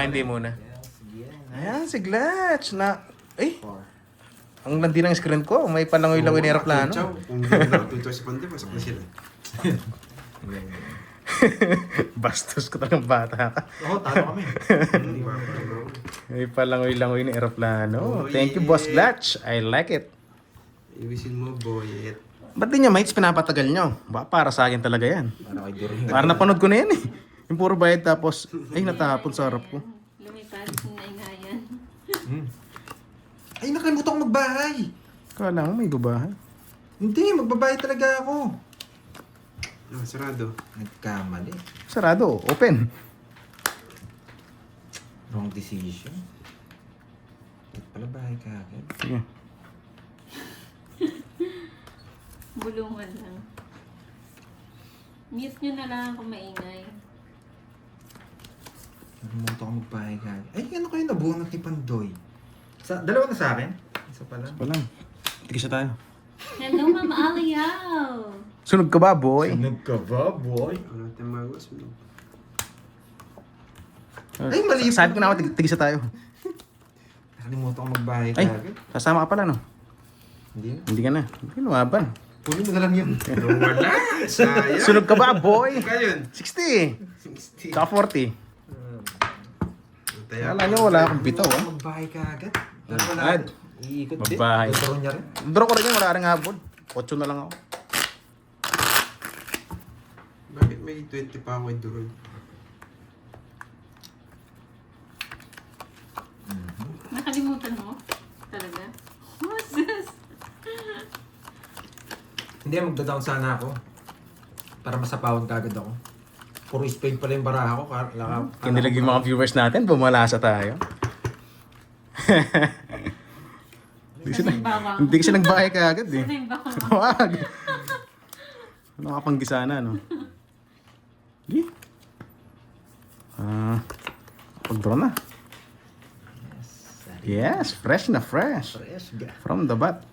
Hindi muna. Ayan, si Glatch na... Ang landi ng screen ko. May palangoy-langoy na aeroplano. Kung hindi na natutuwa si Pande, pasok na sila. Bastos ko talagang bata ka. Oo, talo kami. May palangoy-langoy na aeroplano. Oh, Thank you, Boss Glatch. I like it. Iwisin mo, boy. Ba't din niya mates pinapatagal nyo? Baka para sa akin talaga yan. Para kay During. Para napanood ko na yan eh. Yung puro bayad tapos, ay natapon sa harap ko. Lumipad na ingayan. Ay, nakalimutan ko magbahay. Kala mo may babahan. Hindi, magbabahay talaga ako. Ah, sarado. Nagkamali. Sarado, open. Wrong decision. Ba't pala bahay ka agad? Sige. Bulungan lang. Mute nyo na lang kung maingay. Nakalimutan ko magbahay ka agad. Ay, ano kayo nabunot ni Pandoy? Dalawa na sa akin? Isa pa lang. Wala. Tigisa tayo. Hello, Ma'am Aliaw! Sunog ka ba, boy? Sunog ka ba, boy? Ano natin magwas mo? Ay, mali. Sabi ko na ako, tigisa tayo. Nakalimutan ko magbahay ka Ay, agad. sasama ka pala, no? Hindi na. Hindi ka na. Hindi lumaban. Punin mo na lang yun. Pero wala. Sayang. Sunog ka ba, boy? Kaya yun. 60. Tsaka 40. Taya. Wala nyo, wala akong bitaw, ah. Magbahay ka agad. Dalawa na. Ad. Iikot din. Magbahay. Tuturo niya rin. Draw ko rin yun, wala rin habol. 8 na lang ako. Bakit may 20 pa ako kay Duron? Nakalimutan mo? Talaga? What's this? Hindi, magda-down sana ako. Para masapawan ka agad ako. Puro spade pala yung baraha ko. Kinilig yung mga viewers natin, bumalasa tayo. Hindi kasi nagbahay ka agad eh. Ano yung baka? Wag. Nakapanggi sana, no? Di? Pag-draw na. Yes, fresh na fresh. Fresh ga. From the bat.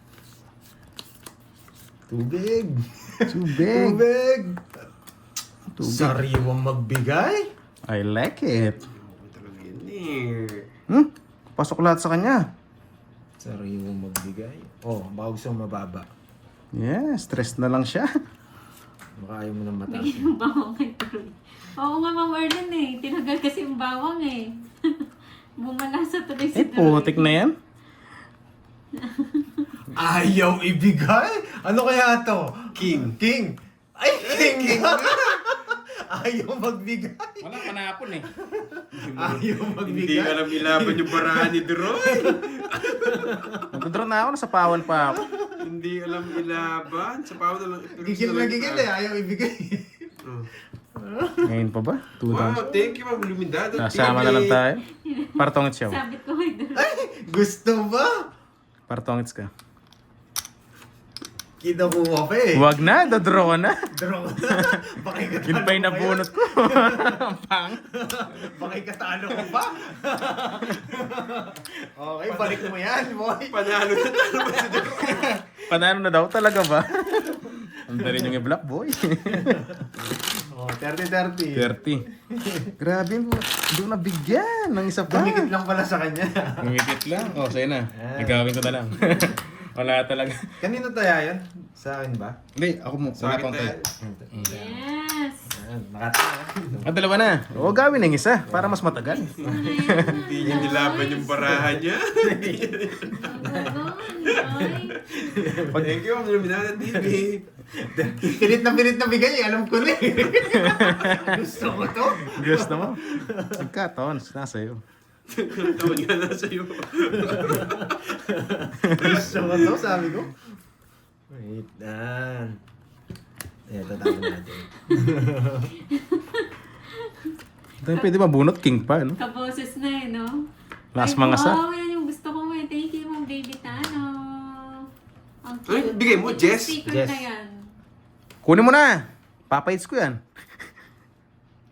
Tubig. Too big. Tubig. Tubig. Sariwang magbigay. I like it. Ako talaga yun eh. Pasok lahat sa kanya. Sariwang magbigay. Oh, baka gusto mo mababa. Yes, stress na lang siya. Baka ayaw mo ng mataas. Bigyan yung bawang kay Tuloy. Oo nga, Ma'am Arlen eh. Tinagal kasi yung bawang eh. Bumalasa tuloy si Eh, putik na yan. Ayaw ibigay? Ano kaya to? King. King. Ay, king. Ayaw magbigay. Wala panapon eh. Ayaw Hindi magbigay. alam ilaban yung barahan ni Duron. Nagdodraw na ako, nasa pawan pa ako. Hindi alam ilaban. Sa pawo na lang. Gigil na gigil eh. Ayaw ibigay. Oh. Ngayon pa ba? 2 times. Wow, thank you, Ma'am Lumidad. Nasama na lang tayo. Partongits siya. Sabit ko kay Tuloy. Ay, gusto ba? Partongits ka. Kinakuha pa eh. Wag na, dadraw ka na. Draw na. Bakit katalo Yun pa yung ko pa nabunot ko. Pang. Bakit katalo ko pa? Okay, balik mo yan, boy. Panalo na tayo ba si Duron? Panalo na daw talaga ba? Ang dali niyong i-block, boy. Oh, 30-30. 30. Grabe mo. Doon na bigyan ng isa pa. Dumikit lang pala sa kanya. Ngumikit lang. Oh, sa'yo na. Nagawin ko na lang. Wala talaga. Kanino tayo yan? Sa akin ba? Hindi, ako mo. Wala pang tayo. Yes! Nakatayo. Dalawa na. O, gawin ng isa para mas matagal. Hindi niya nilaban yung barahan niya. Thank you, Ma'am Lumidad TV. Pilit na bigay, alam ko na eh. Gusto ko to. Gusto mo? Nagkataon. Nasa'yo. Tawag nga na sa'yo. Gusto ko to, sabi ko. Wait na. Ayan, tatapon natin. Dahil pwede mabunot, king pa, no? Kaboses na eh, no? Last Ay, mga sa. wow, yan yung gusto ko eh. Thank you, Ma'am Baby Tano. Ang Ay, cute. bigay mo, Yung Jess? sticker Jess. na yan. Kunin mo na. Papaids ko yan.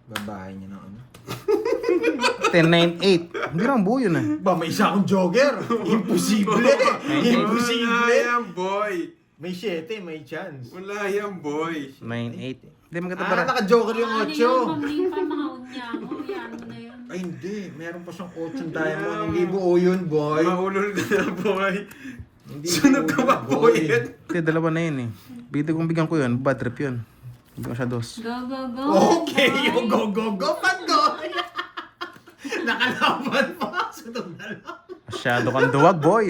Babahay niya na ano. 10-9-8. Hindi lang buo yun ah. Ba, may isa akong jogger. Imposible. Imposible. Wala yan, boy. May 7, may chance. Wala yan, boy. 9-8. Hindi maganda Ah, para. naka-joker yung Ano 8. yun, Ma'am Limpa, mga unya mo. Yan mo na yun. Ay, hindi. Meron pa siyang 8 diamond. Hindi buo yun, boy. Maulol ka na, boy. Hindi Sunod ka ba, boy? Hindi, dalawa na yun eh. Bigyan ko yun, bad trip yun. Bigyan ko siya dos. Go, go, go. Okay, boy. yung go, Pandoy! Nakalaban pa. Sunod na lang. Masyado kang duwag, boy.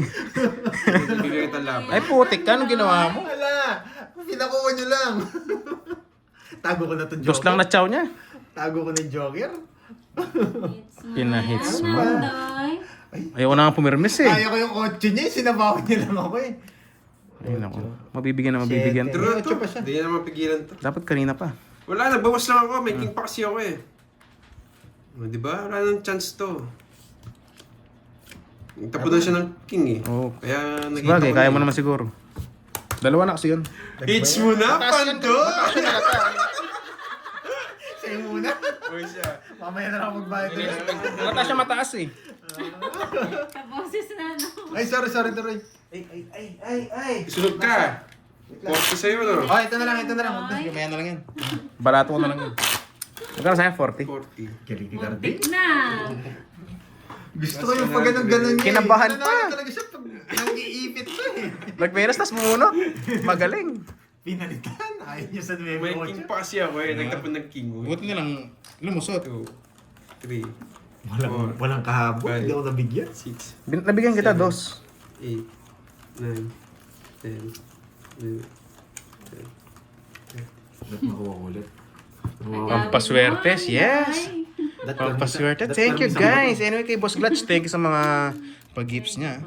Bigyan kita laban. Ay, putik ka. Anong ginawa mo? Wala. Pinakuha nyo lang. Tago ko na to Dos Joker. lang na chow niya. Tago ko na Joker. Hits mo. Pinahits Yan, mo. Pandoy. Ayaw na nga pumirmis eh. Kaya ko yung 8 niya. Sinabawan niya lang ako eh. Ay, naku. Mabibigyan na mabibigyan. Shit. True Ocho to. pa siya. Hindi na mapigilan to. Dapat kanina pa. Wala, nagbawas lang ako. May king pa kasi ako eh. O, di ba? Wala nang chance to. Tapunan siya ng king eh. Oo. Kaya naging Bagay, kaya mo naman siguro. Dalawa na kasi yun. Hits mo na, Pandoy! Sa'yo muna. Uy siya. Mamaya na lang ako magbayad. Mataas siya mataas eh. Kaboses na, no? Ay, sorry, Turoy. Ay. Sunod ka. 40 sa'yo, no? Oh, ito na lang. Ay. Mamaya na lang yan. Balato ko na lang yun. Magkano sa'yo? 40? 40. Kiliki Muntik na. Gusto ko yung pag ganun-ganun niya. Kinabahan eh. pa. Nanalo talaga siya pag nang-iipit pa eh. Nagmeras, tas mumunot. Magaling. Pinalitan. Ayaw niya sa nuevo May king pa kasi ako eh. Nagtapon ng king. Buti na lang lumusot. 2, 3, Walang kahabol. Five. Hindi ako nabigyan. 6, Nabigyan kita, dos. 8, 9, 10, 11, Ba't makuha ko ulit? Pampaswerte, yes. Pampaswerte. Thank you, guys. Anyway, kay Boss Glutch, thank you sa mga pag-gifts niya.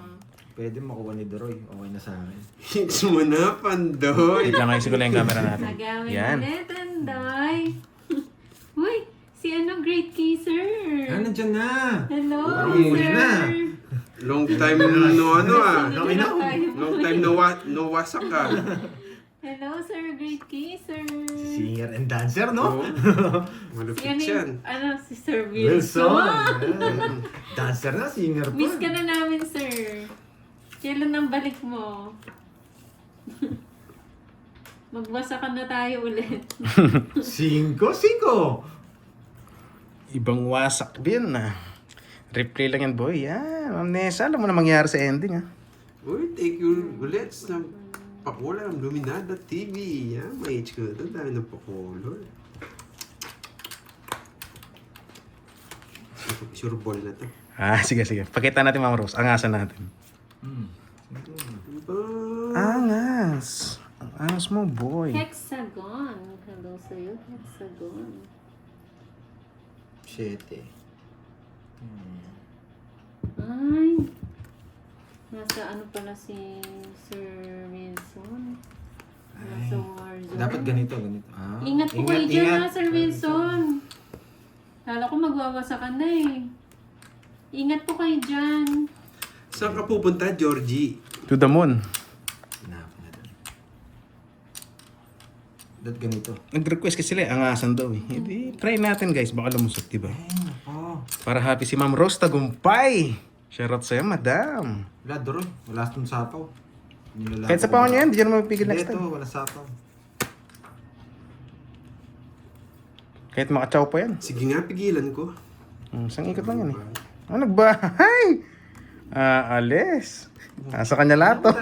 Pwede makuha ni Doroy. Okay na sa akin. Hits mo na, Pandoy! Wait lang, ayusin ko lang yung camera natin. Agawin Yan. ulit, Andoy. Uy, si ano, Great Kisser. Nandyan na. Hello, Uy, sir. na. Long time no ano ah. Long enough. Long time no wasak ka. Hello, Sir Great Kisser. Singer and dancer, no? Oo. Si Malupit ano, yan. ano, si Sir Wilson. Wilson. Yan. Dancer na, singer pa. Miss ka na namin, sir. Kailan ang balik mo? Magbasa ka na tayo ulit. 5. Ibang wasak din ah. Replay lang yan, boy. Yan. Ma'am Nessa, alam mo na mangyari sa ending ah. Uy, thank you ulit sa pakulam Luminada TV. Yan, may age ko na ito. Dahil ng pakulo. Sure ball na to. Ah, sige. Pakita natin, Ma'am Rose. Angasan natin. Diba? Angas. Ang angas mo, boy. Hexagon. Hello sa'yo, Hexagon. 7. Ay. Nasa ano pala si Sir Wilson? Nasa Warzone. Dapat ganito. Ah, Ingat po kayo dyan, Sir Wilson. Kala ko magwawasa ka na eh. Ingat po kayo dyan. Saan ka pupunta, Georgie? To the moon. Hinapan na doon. Dapat ganito. Nag-request kasi sila, angasan daw eh. Hindi, try natin guys, baka lumusot, diba? Oh. Para happy si Ma'am Rose Tagumpay. Shoutout sa'yo, madam. Wala, Doroy. Wala itong sapaw. Nilalako Kahit sa ko pangon na. niya yan, hindi dyan mapipigil Hindi, next ito. time. Wala sapaw. Kahit makachaw pa yan. Sige nga, pigilan ko. Isang ikot lang yan eh. Ah, nagbahay! Alis. Nasa kanya lahat to.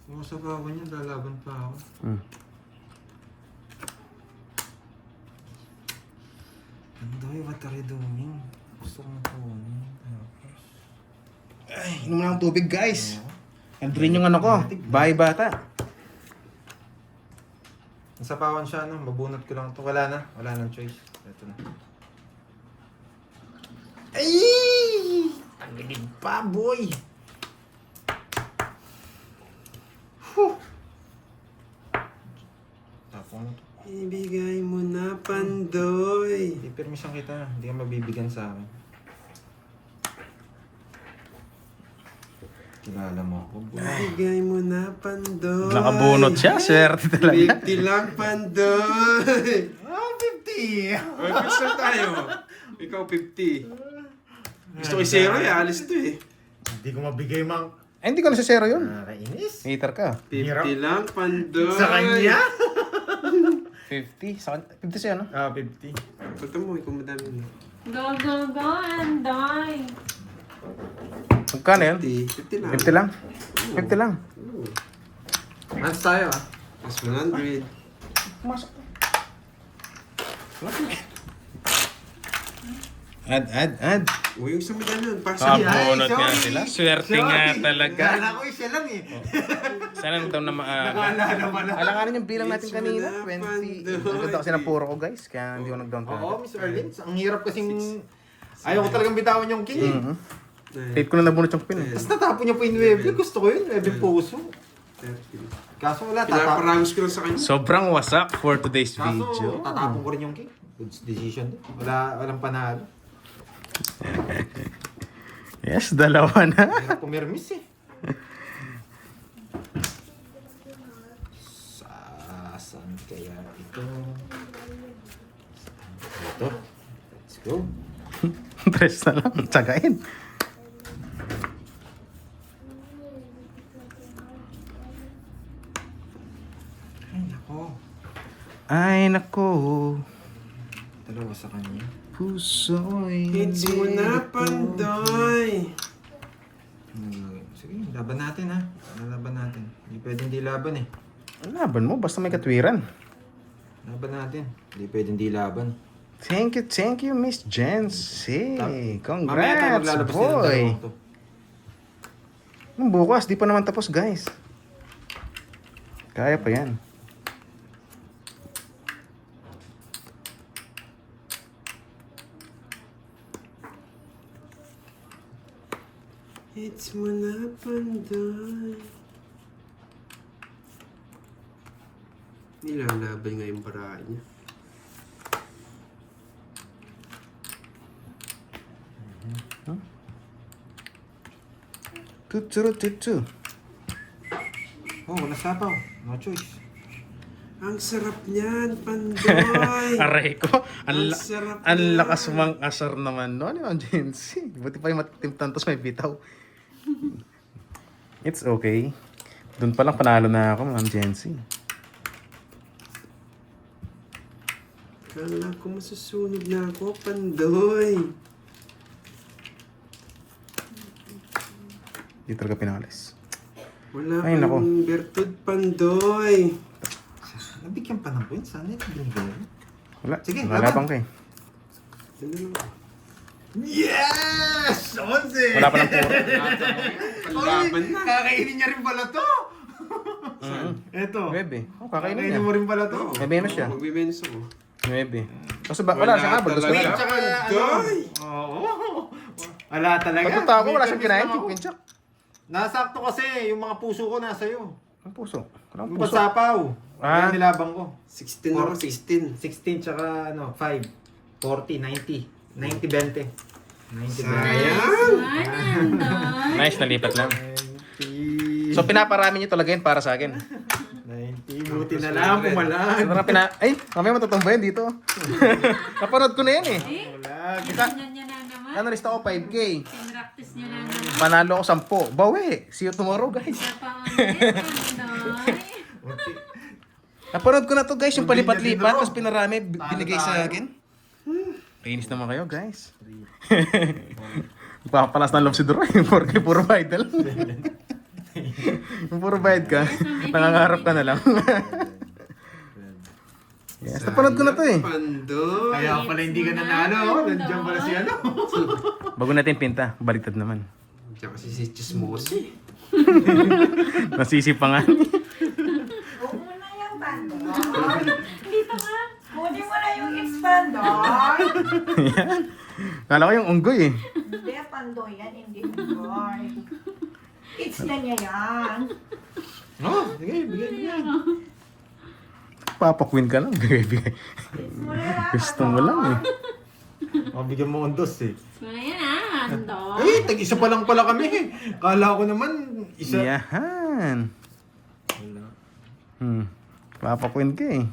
Kung sapawan niya, lalaban pa ako. Andoy, what are you doing? Gusto kong kunin. Ay, inom na ng tubig guys. Nag-drain yung ano ko. Bye bata. Nasapawan siya, no? Mabunot ko lang ito. Wala na. Wala nang choice. Ito na. Ay! Tanggalin pa, boy! Whew! Tapong na to. Ibigay mo na, Pandoy. Hindi, permission kita. Hindi ka mabibigyan sa akin. Kilala mo ako, boy. Ibigay mo na, Pandoy. Nakabunot siya. Swerte talaga. 50 lang, Pandoy. Ah, 50! Ay, fix lang tayo. Ikaw 50. Gusto ko i-zero eh, alis to eh. Hindi ko mabigay, mang. Ay, hindi ko na zero yun. Nakakainis. Hater ka. 50 lang, Pandoy. Sa kanya? 50. 50 siya, no? 50. Punta mo, ikaw madami na. Go, go, go, Anday. Magkano yun? 50 lang. 50 lang? 50 lang. Oo. Hands tayo ah. Mas 100. Pumasok. Add. Uy, yung sa madami yun. Pasok. Bunot nga sila. Swerte nga talaga. Kala ko isa lang eh. Sana daw na maaga. Nakala naman na. Alanganin yung bilang natin It's kanina. wala 20. pa, Ang ganda kasi ng puro ko, guys. Kaya hindi ko nag-down Oo, Miss Arlene. Ang hirap kasing... Ayaw ko talagang bitawan yung king eh. Late ko na nabunot yung pin. Tapos natapon niya po yung web. Gusto ko yun. Web puso. 30. Kaso wala, tatapon. Pinaparangos ko lang sa kanya. Sobrang wasak for today's Kaso video. tatapon ko rin yung king. Good decision din. Walang panalo. Yes, dalawa na. Hirap pumirmis eh. Saan kaya ito? Ito. Let's go. Tres na lang. Tsagain. Ay, nako. Ay, nako. Dalawa sa kanya. Puso'y Hits mo na, Pandoy. Sige, laban natin ha. Laban natin. Hindi pwedeng di laban eh. Ang laban mo, basta may katwiran. Laban natin. Hindi pwedeng di laban. Thank you, Miss Jency. Mamaya tayo Congrats, maglalabas din ng boy. dalawang to. Bukas, di pa naman tapos, guys. Kaya pa yan. Hits mo na, Pandoy. Nilalaban nga yung paraan niya. Tutu. Oh, wala sapaw. No choice. Ang sarap niyan, Pandoy. Aray ko. Ang sarap Ang yan. lakas mang asar naman no. Ano yung Jency? Buti pa yung matitim tantos may bitaw. It's okay. Doon pa lang panalo na ako, Ma'am Jency. Kala ko masusunog na ako, Pandoy. Di talaga pinalis. Wala Ay, nako. kang bertud, Pandoy. Nabigyan pa ng points. Sana ito binigyan. Wala. Sige, Lalabang ka eh. Ano lang? Yes! 11! Wala pa ng puro. Panlaban na. Kakainin niya rin pala to! Eto. Bebe. Oh, kakainin Kakainin niya. mo rin pala to. May menos siya. Magbimenos ako. Bebe. Kasi ba, wala siyang abot. Gusto talaga. na. Tsaka Pandoy! Oo. Wala talaga. Pagpunta ako, wala siyang May kinain. permis lang ako. Pinchak. Nasakto kasi yung mga puso ko nasa iyo. Ang puso. Walang Yung puso. pasapaw. Ah. Kaya nilabang ko. 16 ako, 16. 16 tsaka 5. 40, 90. 90, 20. 90, 20. Sayang! One, Anday. Nice, nalipat lang. 90. So, pinaparami niyo talaga yun para sa akin. 90. Buti na lang, pumalag. Ano na Ay, mamaya matutumba yun dito. Napanood ko na yan eh. Eh, Pumalag. ganyan niya na naman. Ano, lista ko 5K. Pinractice niya na naman. Panalo ako 10. Bawi. See you tomorrow, guys. Isa pa ulit, Anday. Napanood ko na to, guys. Yung Hindi niya palipat-lipat. dinaro. Tapos pinarami. Binigay sa tayo. akin. Kainis naman kayo, guys. Papalas ng love si Duro. Yung puro bayad na lang. Yung puro bayad ka, nangangarap ka na lang. Yes, napanood ko na to eh. Pandoy! Kaya pala hindi ka nanalo. Nandiyan pala si ano. Bago natin pinta, baliktad naman. Diyan kasi si Chismosi. Nasisipangan. Huwag mo na yung Pandoy. Dito ka. Kunin mo na yung expander. Kala ko yung unggoy eh. Hindi, Pandoy yan, hindi Pandoy. It's na niya yan. Oh, sige, bigay. Papakwin ka lang. Bigay. It's mo na lang, Gusto mo lang eh. Oh, bigyan mo ang dos eh. Ayan ah, Anday. Eh, tag-isa pa lang pala kami. Kala ko naman, isa. Yahan. Wala. Papakwin ka eh.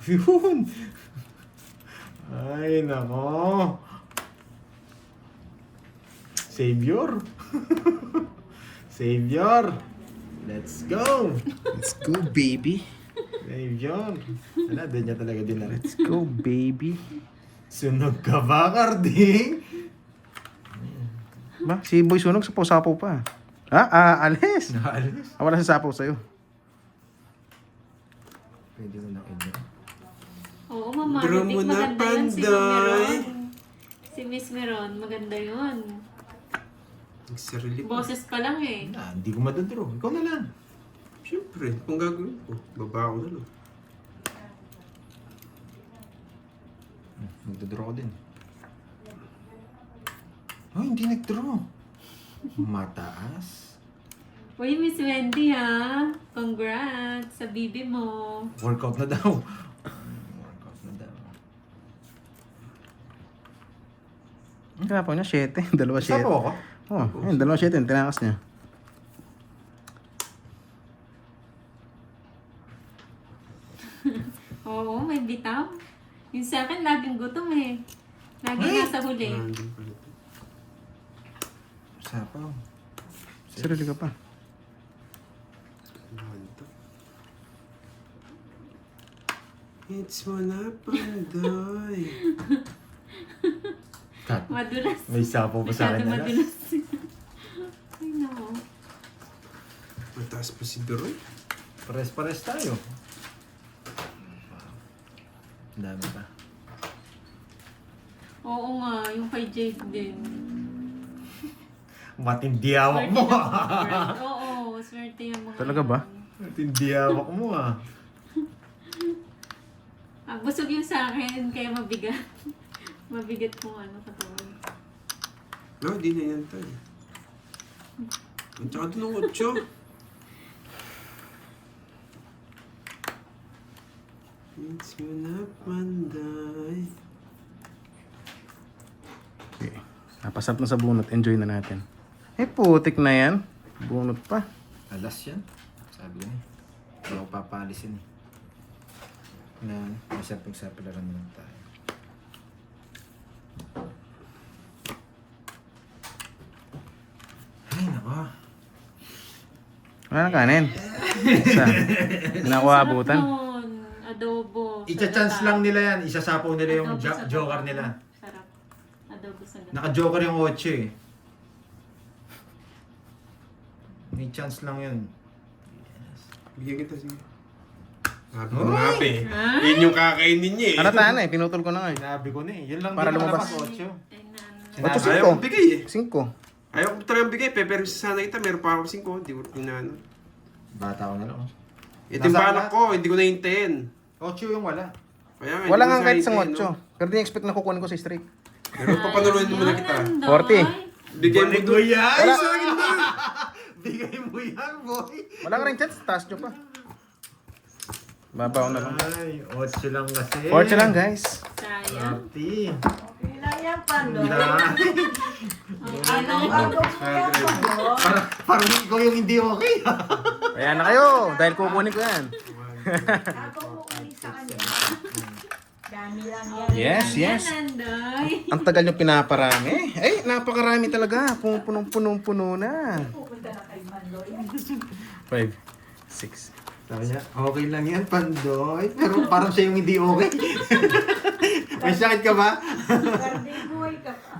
Yun. Ay, nako. Savior. Savior. Let's go! Let's go, baby. Hey, John. Wala, doon niya talaga din na. Let's go, baby. Sunog ka ba, Carding? Ba, si Boy Sunog sapaw-sapaw pa. Alis. Naalis. Wala sa sapaw sa'yo. Pwede mo nakinig. Oo, Mama. Draw mo na, Maganda yun si Panday. Meron. Si Miss Meron, maganda yun. Nagsarili pa. Boses pa lang eh. Hindi ko madodro. Ikaw na lang. Siyempre, kung gagawin ko, baba ko na lang. Magdodro ko din. Oh, hindi nag-draw. Mataas. Uy, Miss Wendy ha. Congrats sa bibi mo. Workout na daw. Workout na daw. Ang kapo niya, 7. 2 7. Sapo ako? Oh, ayun, 2 7. Tinakas niya. Oo, may bitaw. Yung sa akin, laging gutom eh. Lagi nasa huli. Nandun pala ito. Sapaw. Sarili ka pa. Mahal to. It's mo na, Panday. Cut. Madulas. May sapaw pa sa Masyado akin na madulas. Ay, nako. Mataas pa si Duroy. Pares-pares tayo. Ang dami pa. Oo nga, yung kay Jake din. Matindi hawak mo. Oo, swerte yung mga... Talaga ba? Matindi hawak mo ah. Busog yung sa akin, kaya mabigat. Mabigat kung ano katawan. No, di na yan tayo. At saka ito ng 8. It's mo na, Panday. Okay. Napasarap na sa bunot. Enjoy na natin. Eh, putik na yan. Bunot pa. Alas yan. Sabi ko na eh. Hindi ako papalisin eh. Na masarap-sarap lang tayo. Ay, nako. Wala na kanin. Isa. Pinakuha abutan. Sarap nun. Adobo. Icha-chance lang nila yan. Isasapaw nila yung Adobo sa joker gata. nila. Sarap. Adobo sa gata. Naka-joker yung 8 eh. May chance lang yun. Bigyan kita, sige. Sabi Uy! ko nga, pe. Yun yung kakainin niya eh. Ano tayo eh, pinutol ko na nga eh. Sinabi ko na eh. Yun lang Para din lumabas. nakalabas, 8. Ay, nana. Ba't Sinabi- Ayaw ko bigay eh. 5. Ayaw ko talagang bigay, pero sana kita, meron pa ako 5. Hindi ko pinano. Bata ko na lang. oh. Ito yung Nasa balak lahat? ko, hindi ko nahintayin. 8 yung wala. Kaya nga, Wala hindi nga ko kahit isang nahintayin, 8. Pero di expect na kukunin ko sa straight. Pero papanuloyin mo muna kita. 40. Bigay mo doon. yan! Wala. Sa akin na! Bigay mo yan, boy! Wala ka rin chance. Taas nyo pa. Babaw na lang. Ay, 8 lang kasi. 4 lang guys. Sayang. Ati. Okay lang yan, Pandoy. Ano? Ano po yan, Pandoy? Parang ikaw yung hindi okay. Ayan na kayo. Dahil kukunin ko yan. Ako kukulit sa kanya. Dami lang yan. Yes, yes. Nanday. Ang tagal nyo pinaparami. Ay, napakarami talaga. Punong-punong-puno na. Pupunta na kay Pandoy. 5, 6. Sabi niya, okay lang yan, Pandoy. Pero parang siya yung hindi okay. May sakit ka ba? Garden boy ka pa.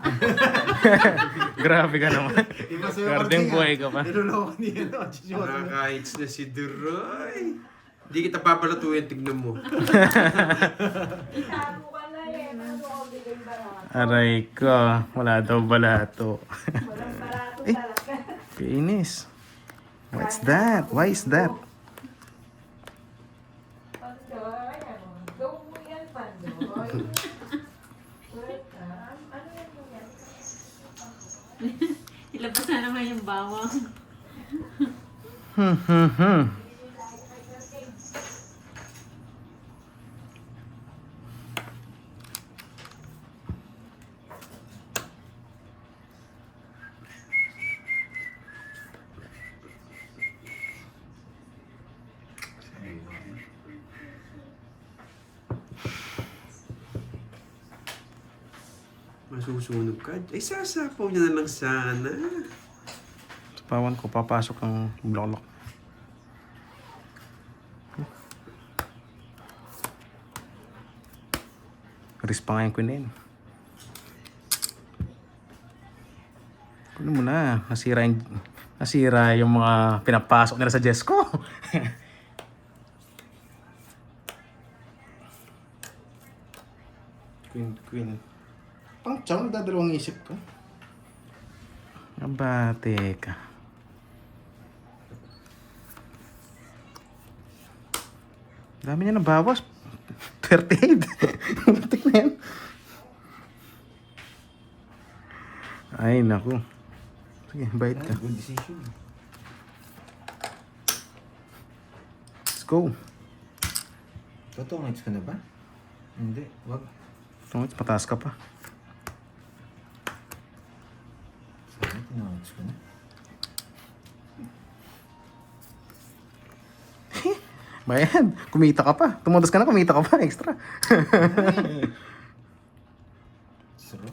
Grabe ka naman. Iba sa'yo, Garden Carding, boy ah. ka pa. Niloloko niya. Nakakaits na si Duroy. Hindi kita papalatuin, tignan mo. Itago ka na eh. Ano ako bigay barato? Aray ko. Wala daw balato. Walang barato talaga. Kainis. What's that? Why is that? Pandoy, ano? Go mo yan, Pandoy. Welcome. Ano yan mo yan? Ilabas na naman yung bawang. Hmm. Masusunog ka. Ay, sasapaw niya na lang sana. Sa pawan ko, papasok ang block. Risk pa nga yung queen na yun. Kunin mo na. Nasira yung mga pinapasok nila sa Jesco. Queen. Pang chow, nagdadalawang isip ko. Aba, teka. Dami niya nabawas. 38. Muntik na yan. Ay, naku. Sige, bait ka. Good decision. Let's go. Totoo, nights ka na ba? Hindi, wag. Tungkol, pataas ka pa. Sana, tinawag ko na. Bayan, kumita ka pa. Tumudas ka na, kumita ka pa. Extra. Sarap.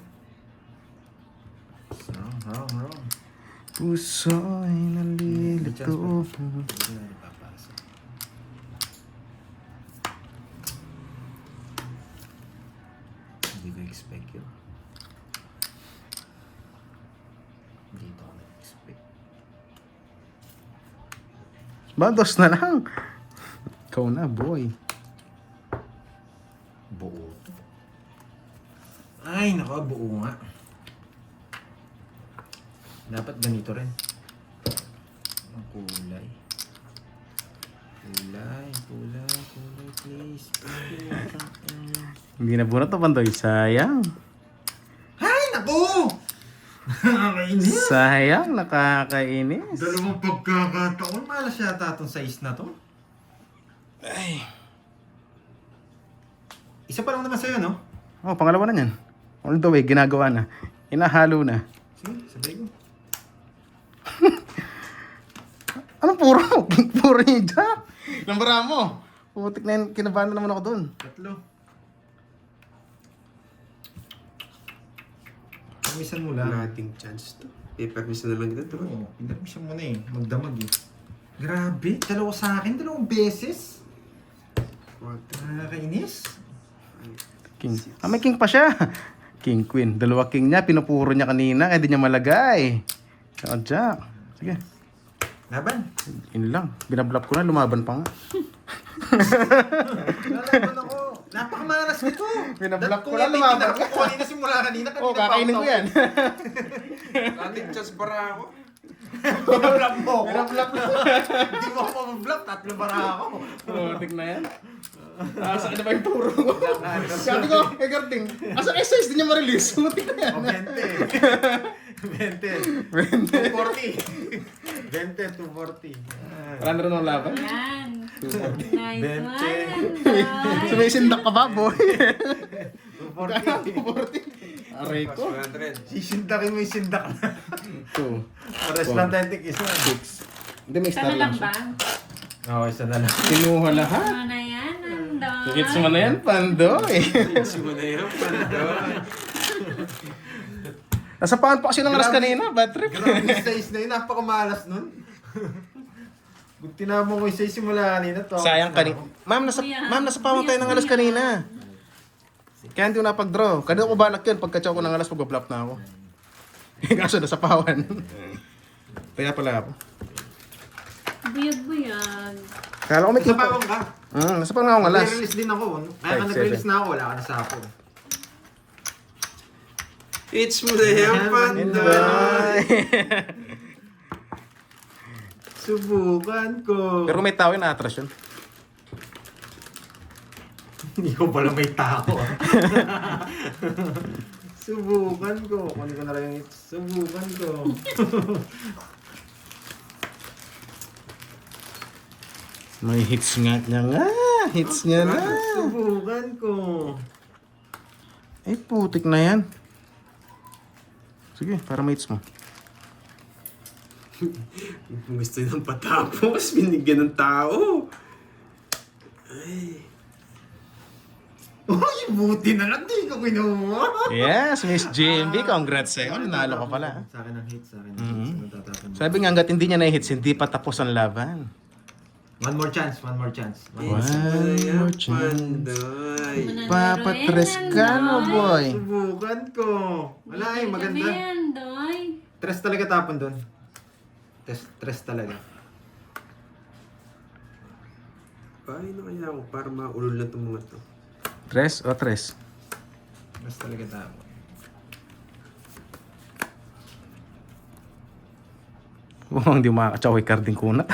Wrong. Puso'y nalilito. Hindi na napapasa. Hindi ko expect yun. Dito ako nag-expect. Bados na lang. Ikaw na, boy. Buo to. Ay, nako, buo nga. Dapat ganito rin. Ang kulay. Kulay, please. Hindi na bunot to, Pandoy. Sayang. Ay, nako! Nakakainis. Sayang, nakakainis. Dalawang pagkakataon. Malas yata itong size na to. Ay. Isa pa lang naman sa'yo, no? Oh, pangalawa na yan. All the way, ginagawa na. Inahalo na. Sige, sabay ko. Ano puro? Puro yung jack. Lambara mo. Putik na yun, kinabahan na naman ako doon. Tatlo. Pamisan mo lang. Wala ating chance to. Ipermisa na lang kita to. Oo, pinarmisyon mo na eh. Magdamag eh. Grabe, dalawa sa akin, dalawang beses. Nakakainis. King. Ah, may king pa siya. King, queen. Dalawa king niya. Pinupuro niya kanina. Kaya di niya malagay. Saka jack. Sige. Laban. Yun lang. Binablap ko na. Lumaban pa nga. Lalaban ako. Napakamalas nito. Binablock ko Kung na, yan, may lumaban tinarap ko kanina simula kanina. Oh, kakainin ko yan. Ating chance para ako. Binablock mo ako. Binablap ko. Hindi mo ako mablock. Tatlo bara ako. Putik na yan. Asa na ba yung puro ko? Sabi ko, Garding, asa size din niya ma-release? Putik na yan. O, 20. 240. 20, 240. Wala na rin ang laban. Yan. Nice Bente. one. Sumisindak ka ba, boy? 240. Aray ko. 100. Sisindakin mo yung sindak na. 2. Pares lang tayo tig-isa. 6. Hindi, may Isa star na lang lang siya. ba? Oo, isa na lang. Kinuha lahat. Ano na yan? Andoy. Hits mo na yan, Pandoy. Simula yan. Pandoy. Nasa pahan pa kasi ng alas kanina, bad trip. Grabe yung size na yun. Napakamalas nun. Kung tinama ko yung size simula kanina to. Sayang kanina. Ma'am, nasa pahan tayo ng alas kanina. Kaya hindi ko napag-draw. Kanina ko balak yun. Pagka-chow ko ng alas, pag-flop na ako. Kaso nasa pawan. Kaya pala ako. Buyag-buyag. Kala ko may Sa king pawang ka. Nasa pahan nga akong alas. Nag-release din ako. Kaya ka 5, nag-release na ako. Wala ka na sa ako. It's mo na yan, Pandoy. Subukan ko. Pero may tao yun, atras yun. Hindi ko pala may tao. Subukan ko. Kunin ko na lang yung hits. Subukan ko. May hits nga niya nga. Hits niya na. Subukan ko. Ay, putik na yan. Sige, para may hits mo. Kung gusto nang patapos, binigyan ng tao. Ay. Uy, buti na lang. Di ko kinuha. Yes, Miss JMB, congrats sa'yo. Nanalo ka pala. Sa akin ang hits. Sa akin ang hits. Matatapon. Sabi nga, hanggat hindi niya na-hits, hindi pa tapos ang laban. One more chance, one more chance. It's mo na yan, more chance. Pandoy. Papatres ka no, boy. Subukan ko. Wala eh, maganda. Doy. Tres talaga tapon doon. Tres talaga. Paano kaya ako para maulol na itong mga to? Tres o tres? Tres talaga tapon. Oh, hindi makakatsaw kay Carding Kunat.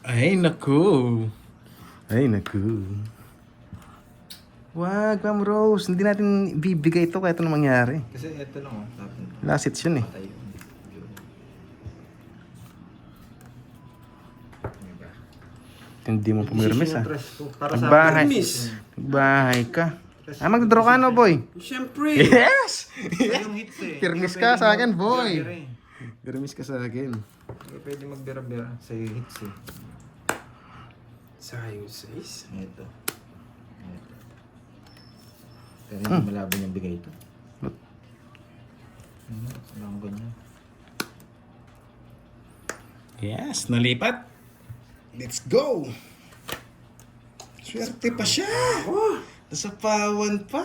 Ay, naku. Ay, naku. Wag, Ma'am Rose. Hindi natin bibigay ito kahit anong mangyari. Kasi ito lang oh, tapon. Last hits yun eh. Patay yun. Diba? Hindi mo pumirmis Decision ah. ng tres ko. Para sa Bahay. Miss. Bahay ka. Ah, magdodraw ka no, boy. Siyempre. Yes! yung hits eh. Pirmis Hindi ka pwedeng sa akin, boy. magbira-bira eh. Pirmis ka sa akin. Hindi pwede magbira-bira sa hits eh. Sayang size. Ito. Pero hindi malaban yung bigay ito. Wala akong ganyan. Yes, nalipat. Let's go! Swerte pa siya! Oh, nasa pawan pa!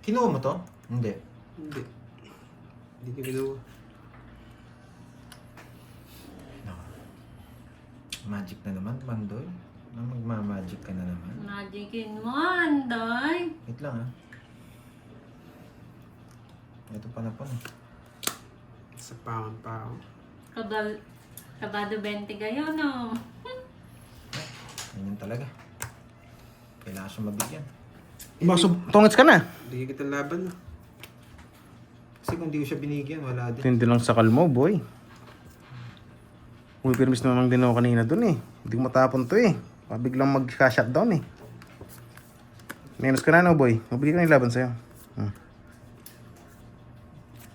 Kinuha mo to? Hindi. Hindi. Hindi ko ginawa. Magic na naman, Pandoy. Magmamagic ka na naman. Magicin mo, Andoy. Wait lang ah. Ito pa na po. Sa pawan pa ako. Kabado 20 kayo, no? Ganyan talaga. Kailangan siya mabigyan. Tungits ka na. Hindi kita laban. Kasi kung di ko siya binigyan, wala din. Hindi lang sakal mo, boy. Uy, pirmis naman din ako kanina dun eh. Hindi ko matapon to eh. Pabiglang mag-shutdown eh. Minus ka na no, boy. Mabigay ka na yung laban sa'yo.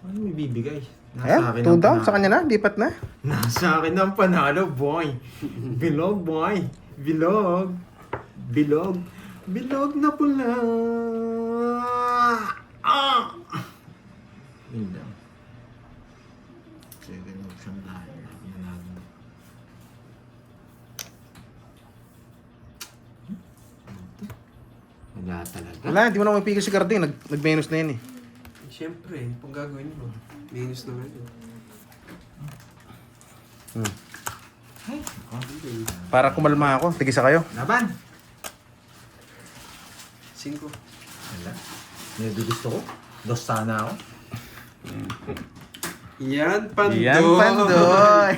Ano may bibigay? Ayan, 2 ang down panalo. sa kanya na. Lipat na. Nasa akin ang panalo, boy. Bilog, boy. Bilog. Bilog. Bilog na pula. Ah! Yun lang. Second option tayo. Manalo. Wala talaga. Wala, hindi mo na mapigil si Carding. Nag-minus na yun eh. Siyempre, kung gagawin mo. Minus na ngayon. Ay, Para kumalma ako, tigisa kayo. laban. 5. Wala. May gusto ko. Dos sana ako. Yan, Pandoy. Yan, Pandoy.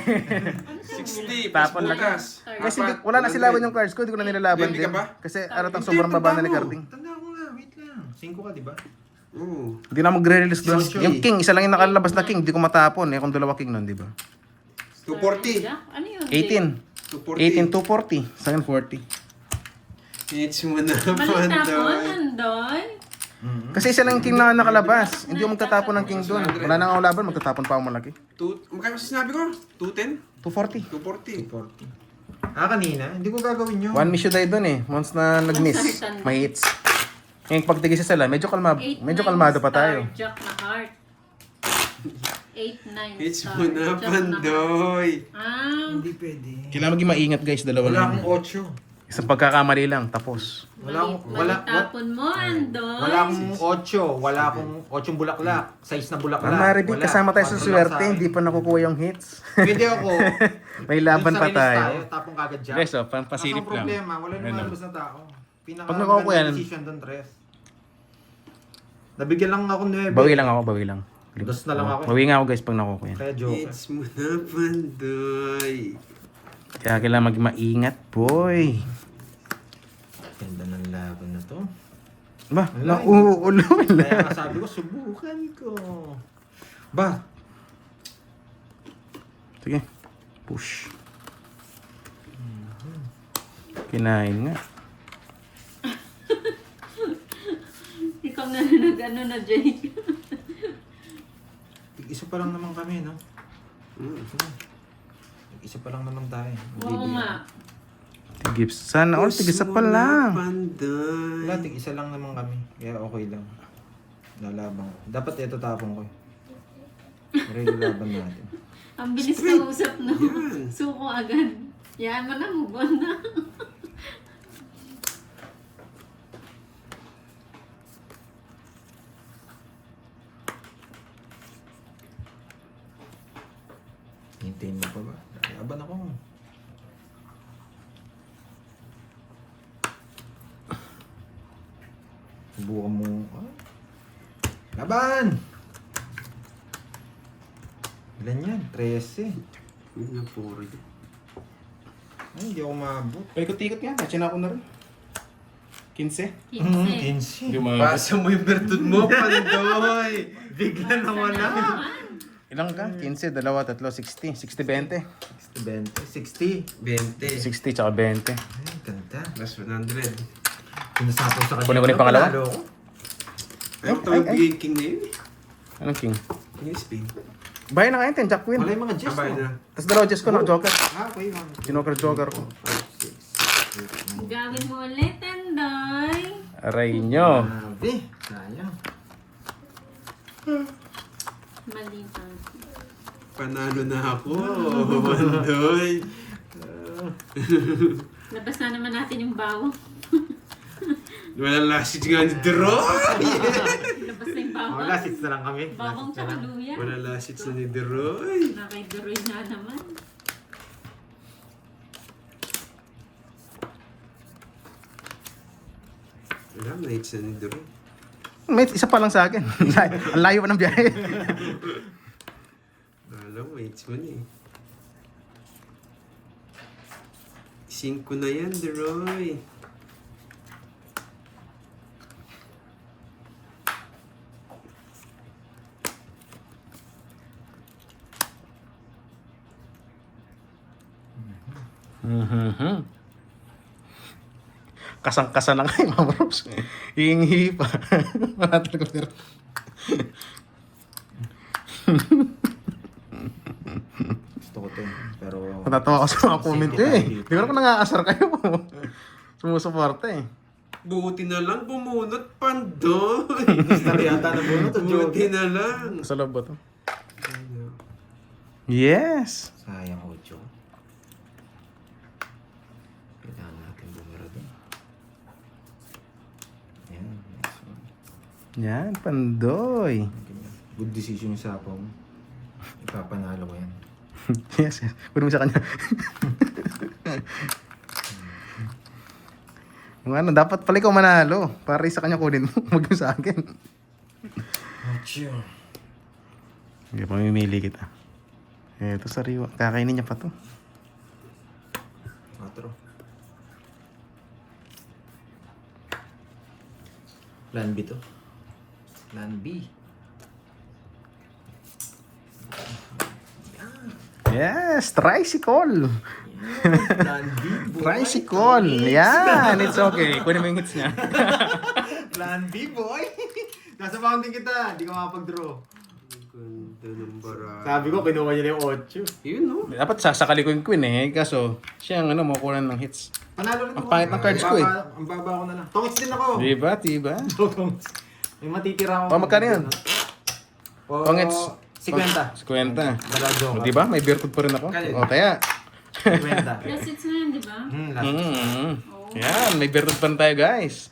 60. Tapon lang. bukas. Kasi wala na silaban yung cards ko, hindi ko na nilalaban Hindi din. ka ba? Kasi aratang sobrang baba na ni Carding. Tanda ko nga, wait lang. 5 ka, di ba? Oo. Hindi na magre-release doon. Six, Yung king, isa lang yung nakalabas na king, hindi ko matapon eh. Kung dalawa king nun, di ba? 240. Ano yun? 18. 240. 18, 240. Sa akin 40. Hits mo na, Mali tapon, Pandoy. Andoy. Kasi isa lang yung king na nakalabas. Hindi ko magtatapon ng king doon. Wala na nga ako laban, magtatapon pa ako malaki. Magkano sinabi ko? 210? 240. 240. 40. Ah, kanina? Hindi ko gagawin yun. One miss you die doon eh. Once na nag-miss, may hits. Ngayon pagtigis sa sala, medyo kalmado pa tayo. Jack na heart. 8-9 Hits mo na, Pandoy. Hindi pwede. Kailangan maging maingat guys, dalawa Wala lang. akong 8. Isang pagkakamali lang, tapos. Tapon mo, Andoy. Wala akong 8. Wala akong 8 bulaklak. Size na bulaklak. Ang Maribig, Wala. kasama tayo sa Control lang swerte, sa akin. hindi pa nakukuha yung hits. Pwede ako. May laban Dun sa pa release tayo. Tapong kagad dyan. Guys, oh, pasilip Ang lang. problema, wala Ano? namang labas na tao. Pag nakuha ko yan- decision doon, Tres. Nabigyan lang ako 9. Bawi lang ako, bawi lang. Dos na lang ako. Bawi nga ako guys pag nakuha ko yan. Kaya joker. Hits mo na, Pandoy. Kaya kailangan maging maingat, boy. Ganda ng laban na to. Ba, Wala, nauulo Kaya na. nga sabi ko, subukan ko. Ba? Sige, push. Kinain nga. Ikaw na nag-ano na, Jake. Isa pa lang naman kami, no? Isa pa lang naman tayo. Oo nga. Tigis. Sana all, tigisa pa lang. Pandoy. Wala, isa lang naman kami. Kaya okay lang. Lalabang. Dapat ito tapong ko. Pero laban natin. Ang bilis Straight. na usap, no? Yan. Suko agad. Yan mo na, move on na. Hintayin mo pa ba? Laban ako. Subukan mo. Ah. Laban! Ilan yan? 13. Yun nga po rin. Ay, hindi ako maabot. Paikot-ikot nga. Natsin ako na rin. 15. 15. Hindi maabot. Pasa mo yung virtud mo, Pandoy! Bigla na wala. Ilang ka? 15, 2, 3, 60. 60, 20. 20, 60. 20. 60 tsaka 20. Ay, ganda. Plus 100. Pinasapaw sa kanya. Kunin ko na yung pangalawa? Panalo ako. Ay, ito yung bigay king na yun. Anong king? King is spin. Bahay na kayo, Jack Queen. Wala yung mga Jess Abay mo. na. Tapos dalawa Jess ko, no? Joker. Ah, okay. Joker ko. 5, 6, 8, 9. Gawin mo ulit, Endoy. Aray nyo. Grabe. Sayang. Mali pa. Panalo na ako, Pandoy. Labas na naman natin yung bawang. Walang lasit nga ni Dero. Labas na yung bawang. Wala, 6 na lang kami. Bawang tsaka luya. Walang lasit na ni Dero. Nakay-duroy na naman. Wala, nights na ni Dero. May isa pa lang sa akin. Ang layo pa ng biyahe. Alam mo, mates mo na eh. 5 na yan, Deroy. Kasang-kasa na kayo, Ma'am Rose. Hihingi pa. Wala talaga pero. Gusto ko to. Pero... Natatawa ako sa mga comment eh. Hindi ko na kung nangaasar kayo. Sumusuporta eh. Buti na lang bumunot, Pandoy. Star yata na bunot. Buti na lang. Sa loob ba to? Yes! Sayang, Ocho. Kailangan natin bumira doon. Ayan, next one. Yan, Pandoy. Good decision yung sapaw mo. Ipapanalo ko yan. Yes, yes. Kunin mo sa kanya. Kung ano, dapat pala ikaw manalo. Para sa kanya kunin mo. Huwag yung sa akin. Ocho. Hindi, pamimili kita. Ito sariwa. Kakainin niya pa to. 4. Plan B to. Plan B. Yes! Tricycle! Plan B. Tricycle! Yan! It's okay. Kunin mo yung hits niya. Plan B, boy! Nasa fountain kita. Hindi ka makapag-draw. Ganda ng bara. Sabi ko, kinuha niya na yung 8. Yun, no? Dapat sasakali ko yung queen eh. Kaso, siya ang makukunan ng hits. Panalo rin Ang pangit ng cards ko eh. Ang baba ko na lang. Tongits din ako. Diba? Diba? May matitira ako. Magkano yun? Tongits. 50. 50. Dalawa joke. O, diba? May virtud pa rin ako. Kaya. O, kaya. 50. Plus it's na yan, di ba? Yan, may virtud pa rin tayo guys.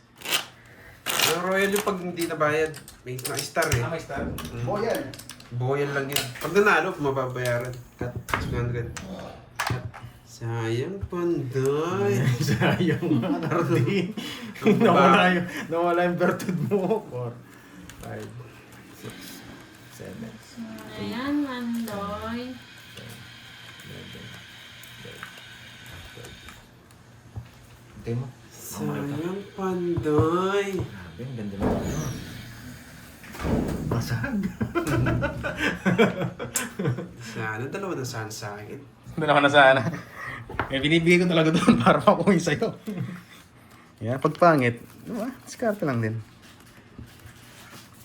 Ang royal yung pag hindi nabayad, may star eh. may star. O, yan. Boyan lang yun. Pag nanalo, mababayaran. Cut 200. Sayang, Pandoy. Sayang mga kardi. Nawala yung virtud mo. 4, 5, 6, 7, Ayan, Mandoy. 11, 12. Hintay mo. Sayang, Pandoy. Grabe, ang ganda mo. Basag. Sana, dalawa na sana sa akin. Doon ako na sana. Eh, binibigay ko talaga doon para makuha sa'yo. Yan, pag pangit, diba? Diskarte lang din.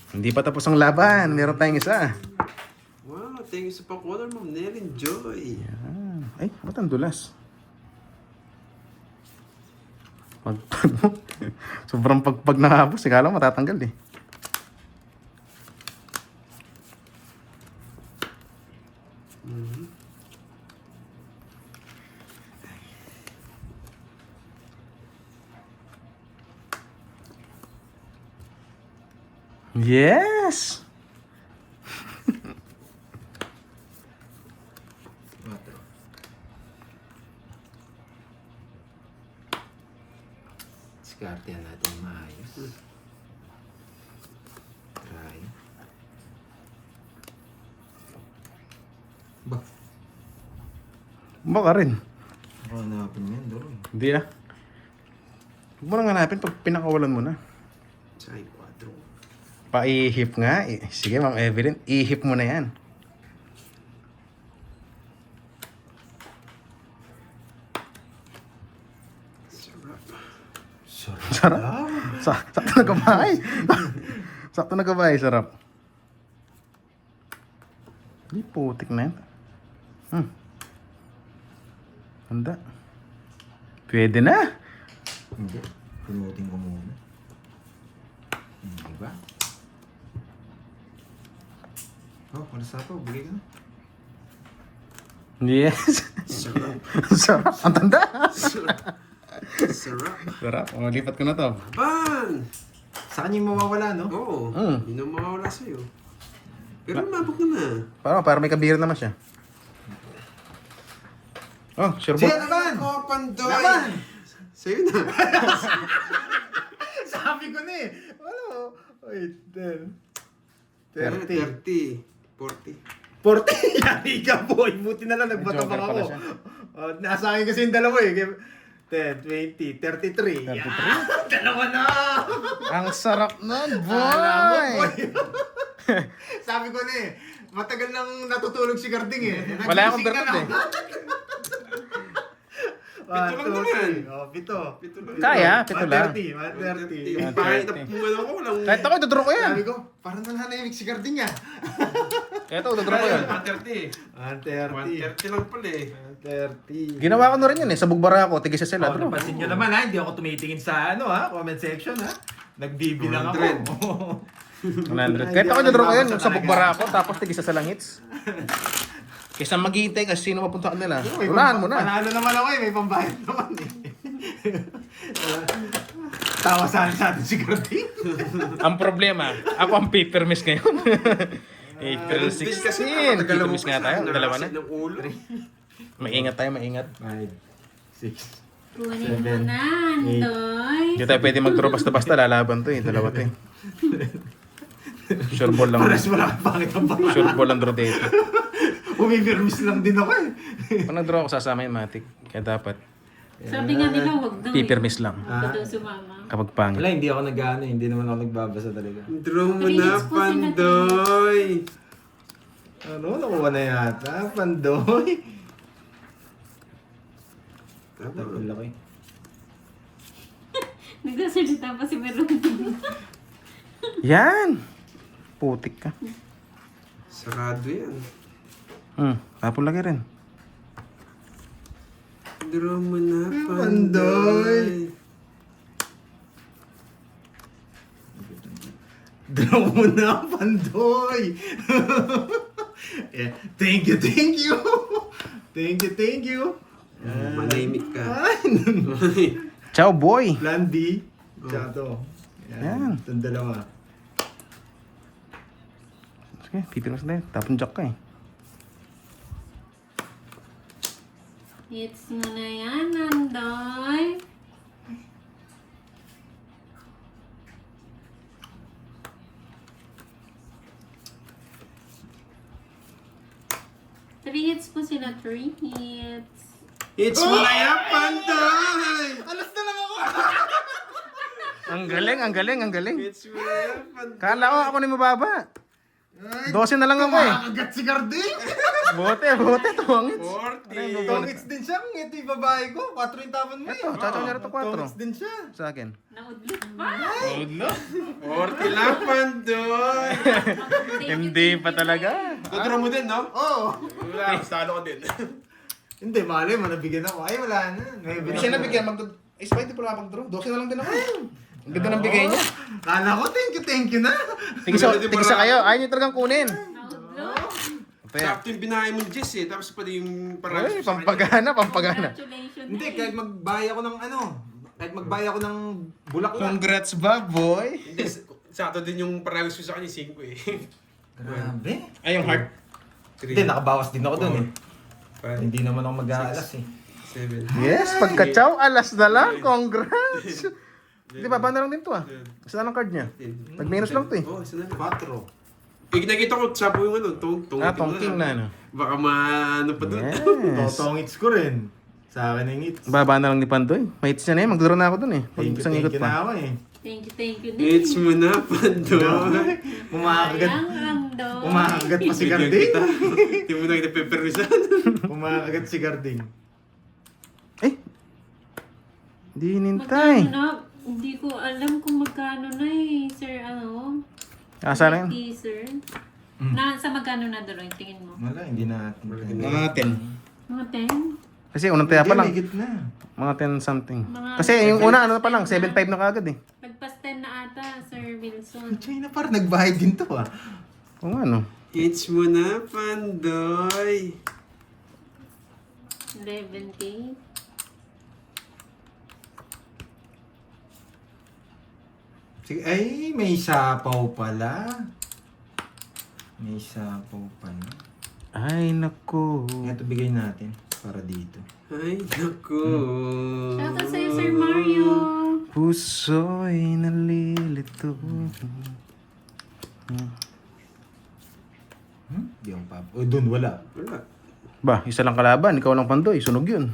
Hindi pa tapos ang laban. Meron tayong isa. Wow, thank you sa pa-color, Ma'am Nell. Enjoy. Yan. Ay, ba't ang dulas? Pagpag mo. Sobrang pagpag nakabos. Sigala mo matatanggal eh. Mhm. Yes! 4. Diskartehan natin maayos. Try. Ba? Baka rin. Ako hanapin yan, Doro. Hindi ah. Huwag mo nang hanapin pag pinakawalan mo na. Side 4. Paihip nga. Sige, Ma'am Evelyn, ihip mo na yan. Sarap. Sarap. Sakto na kabay. Sakto na kabay, sarap. Hindi, putik na yan. Handa. Pwede na. Hindi. Pinutin ko muna. Diba? Oh, panasapaw. Bigay ka na. Yes. Sarap. Sarap. Ang tanda. Sarap. Sarap. O, lipat ko na to. Ban! Sa kanya yung mawawala, no? Oo. Mm. Yun ang mawawala sa'yo. Pero mabok na na. Para may kabira naman siya. Oh, sure Sige, ball. laban! Oh, Pandoy! Laban! Sa'yo na. Sabi ko na eh. Ano? Wait, 10. 30. 40. 40. Yari ka, boy. Buti na lang nagbatabang Joker pala ako. siya. Nasa akin kasi yung dalawa eh. 10, 20, 33. 33. Yeah! Dalawa na! Ang sarap nun, Alam mo, boy! boy. Sabi ko na eh. Matagal nang natutulog si Garding eh. Wala akong Nagising ka berkot eh. na. Pito lang naman. Oh, pito. Pito lang. Kaya, pito lang. 130. Yung pangit na pumunta ko, walang... Kahit ako, idodro ko yan. Sabi ko, parang nananahimik si Garding ah. Kahit ako, idodro ko yan. 130. 130 lang pala eh. 130. Ginawa ko na rin yun eh. Sa bugbara ako, tigisa sila. Oh, Dro. napansin nyo naman ha, hindi ako tumitingin sa ano ha, comment section ha. Nagbibilang ako. 100. Kahit ako, idodro ko yan. Sa bugbara ako, tapos tigisa sa langits. Kaysa maghihintay kasi sino mapunta nila. Unahan mo na. Panalo naman ako eh, may pambayad naman eh. Tawa sana sa atin si Garding. Ang problema, ako ang paper miss ngayon. April 16. Paper miss nga tayo. Dalawa na. Ng ulo. Maingat tayo, maingat. 5, 6. Kunin mo na, Andoy. Hindi tayo pwede mag-draw basta-basta. Lalaban to eh. Dalawa to eh. Sure ball lang. Pares wala kang pangit ang pangalan. Sure ball ang draw dito. Umipirmis lang din ako eh. Pag nag-draw ako, sasama yung matic. Kaya dapat, Sabi nga nila, huwag daw. paper miss lang. Huwag ka daw sumama. Kapag pangit. Wala, hindi ako nag-ano, hindi naman ako nagbabasa talaga. Draw mo 3 na, hits po sila, Pandoy! Ano, nakuha na yata, Pandoy. Tama. Ang laki. Nagsasalita pa si Meron. Yan! Putik ka. Sarado yan. Tapon lagi rin. Draw mo na, Pandoy! Pandoy! Draw mo na, Pandoy! Yeah, thank you, thank you! Thank you! Manahimik ka. Ciao, boy! Plan D. Tsaka to. Yan. Itong dalawa. Sige, paper miss na yun. Tapon jack ka eh. Hits mo na yan, Andoy. Three hits po sila. 3 hits. Hits mo na yan, Pandoy! Alas na lang ako! Ang galing, ang galing, ang galing. Hits mo na yan, Pandoy! Kala ko ako na mababa. 12 na lang ako eh. Kumakagat si Garding! Bote, tuwangits. 40! Tongits din siya. Ito yung babae ko. 4 yung tapon mo eh. Ito, chachaw niya ito 4. Tongits din siya. Sa akin. Naudlit pa. 40 lang, Pandoy! Hindi pa talaga. Tutura mo din, no? Oo. Wala, talo ka din. Hindi, mali mo. Nabigyan ako. Ay, wala na. Hindi siya nabigyan. Spite po lang pag-draw. 12 na lang din ako. Ang ganda ng bigay niya. Kala ko, thank you na. Tigisa kayo. Ayaw niyo talagang kunin. Naudlo. Kaya, Sakto yung binahay mo ni Jess eh. Tapos pala yung parang... ay, pampagana. Congratulations. Hindi, kahit magbaya ako ng ano. Kahit magbaya ako ng bulaklak. Congrats ba, boy? Hindi, Sakto din yung paragos ko sa kanya, 5 eh. Grabe. Ay, yung heart. 3, Hindi, nakabawas din ako dun eh. 5, Hindi naman ako mag-aalas eh. 7. Yes, pagka-chow, alas na lang. Congrats! Di ba, banda lang din to ah. Isa na lang card niya. Nag-minus lang to eh. Oo, isa na lang. 4. Nakita ko, sapo yung ano, tong Ah, tongking na ano. Baka maano pa dun. Yes. Totong hits ko rin. Sa akin yung hits. Baba na lang ni Pandoy. May hits niya na eh. Magduro na ako dun eh. Pag Thank you, isang thank ikot you na pa. ako eh. Thank you. It's mo na, Pandoy. Umakagat. Ang do. Umakagat pa si Bigyan Garding. kita. Hindi mo na kita pepermisan. Umakagat si Garding. Eh! Hindi hinintay. Magkano na? Hindi ko alam kung magkano na eh, sir, ano? Asa na yun? Teaser. Nasa magkano na doon, tingin mo? Wala, hindi natin. Mga 10. Mga 10? Kasi unang taya pa lang. Higit na. Mga 10 something. Mga Kasi yung una ano pa lang, 7.5 na kagad eh. Nagpas 10 na ata, Sir Wilson. China parang nagbayad din to ah. Kung ano. It's mo na, Pandoy. 11K. Sige, ay, may sapaw pala. May sapaw pala. Ay, naku. Ito bigay natin para dito. Ay, naku. Shoutout sa'yo, Sir Mario. Puso'y nalilito. Di ako pap. O, dun wala. Wala. Ba, isa lang kalaban. Ikaw lang Pandoy. Sunog yun.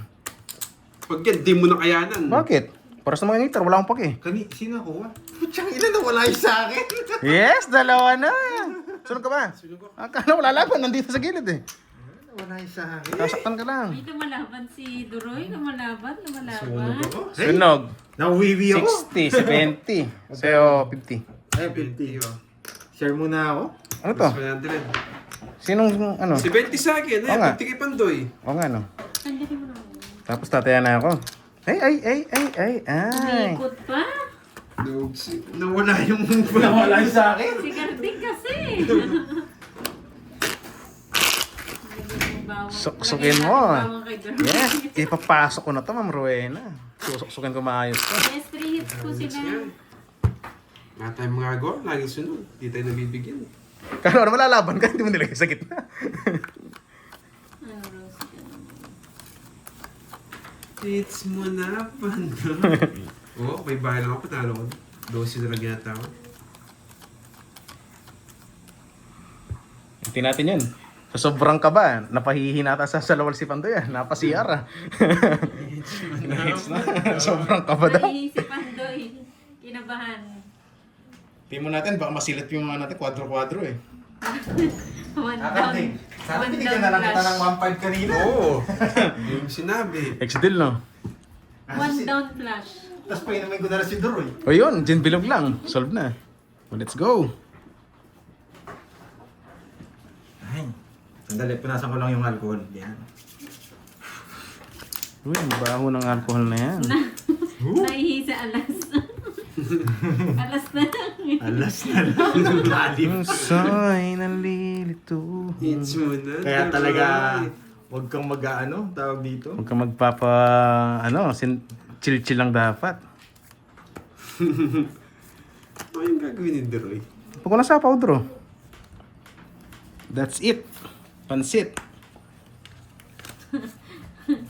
Pag yan, di mo na kayanan. Bakit? Para sa mga ngitar, wala akong pake. Sino ako ah? Putsang ina na wala yung sa akin. Yes, dalawa na. Sunog ka ba? Sunog ako. Akala wala laban. Nandito sa gilid eh. Wala yung sa akin. Sasaktan ka lang. Ay, lumalaban si Duroy. Lumalaban. Sunog ako. Hey, Sunog. nawiwi ako. 60, 70. Sa'yo, 50. Ay, 50 oh. Share muna ako. Ano to? 100. Sinong, ano? Si 20 sa akin, Oo nga. 50 kay Pandoy. O nga, no? Andali mo na. Tapos tataya na ako. Ay. Umikot pa. Nawala yung Wala yung sa akin. Si Garding kasi. Suksukin mo. Yes, ipapasok ko na to, Ma'am Rowena. Susuksukin ko maayos to. Yes, 3 hits po sila. Nga tayo mga go, laging sunod. Di tayo nabibigyan. Kano ano malalaban ka, hindi mo nilagay sa gitna. Ano, Rose? It's mo na, Pandoy. Oo, may bahay lang ako, patalo ko. 12 na lang ginata ako. Hindi natin yan. Sa sobrang kaba, napahihinata sa salawal si Pandoy ah. Napasiyar ah. Hits na. Sobrang kaba daw. Naiisip Pandoy. Kinabahan. Tingnan mo natin, baka masilat yung mga natin, kwadro-kwadro eh. One down. Garding. Sana One binigyan down na lang kita flash. ng 1.5 kanina. Oo. Yung sinabi. Ex-deal no? One down flash. Tapos painumin ko na rin si Duroy. O yun, gin bilog lang. Solve na. Well, let's go. Ay, sandali, punasan ko lang yung alcohol. Yan. Uy, ang baho ng alcohol na yan. Naihi sa alas. Alas na lang. Alas na lang. Lalim. Puso'y nalilito. It's mo na. Kaya talaga, Pandoy. huwag kang mag-ano, tawag dito. Huwag ka magpapa, chill-chill lang dapat. Ano yung gagawin ni Deroy? Huwag ko na sa powder. That's it. Pansit.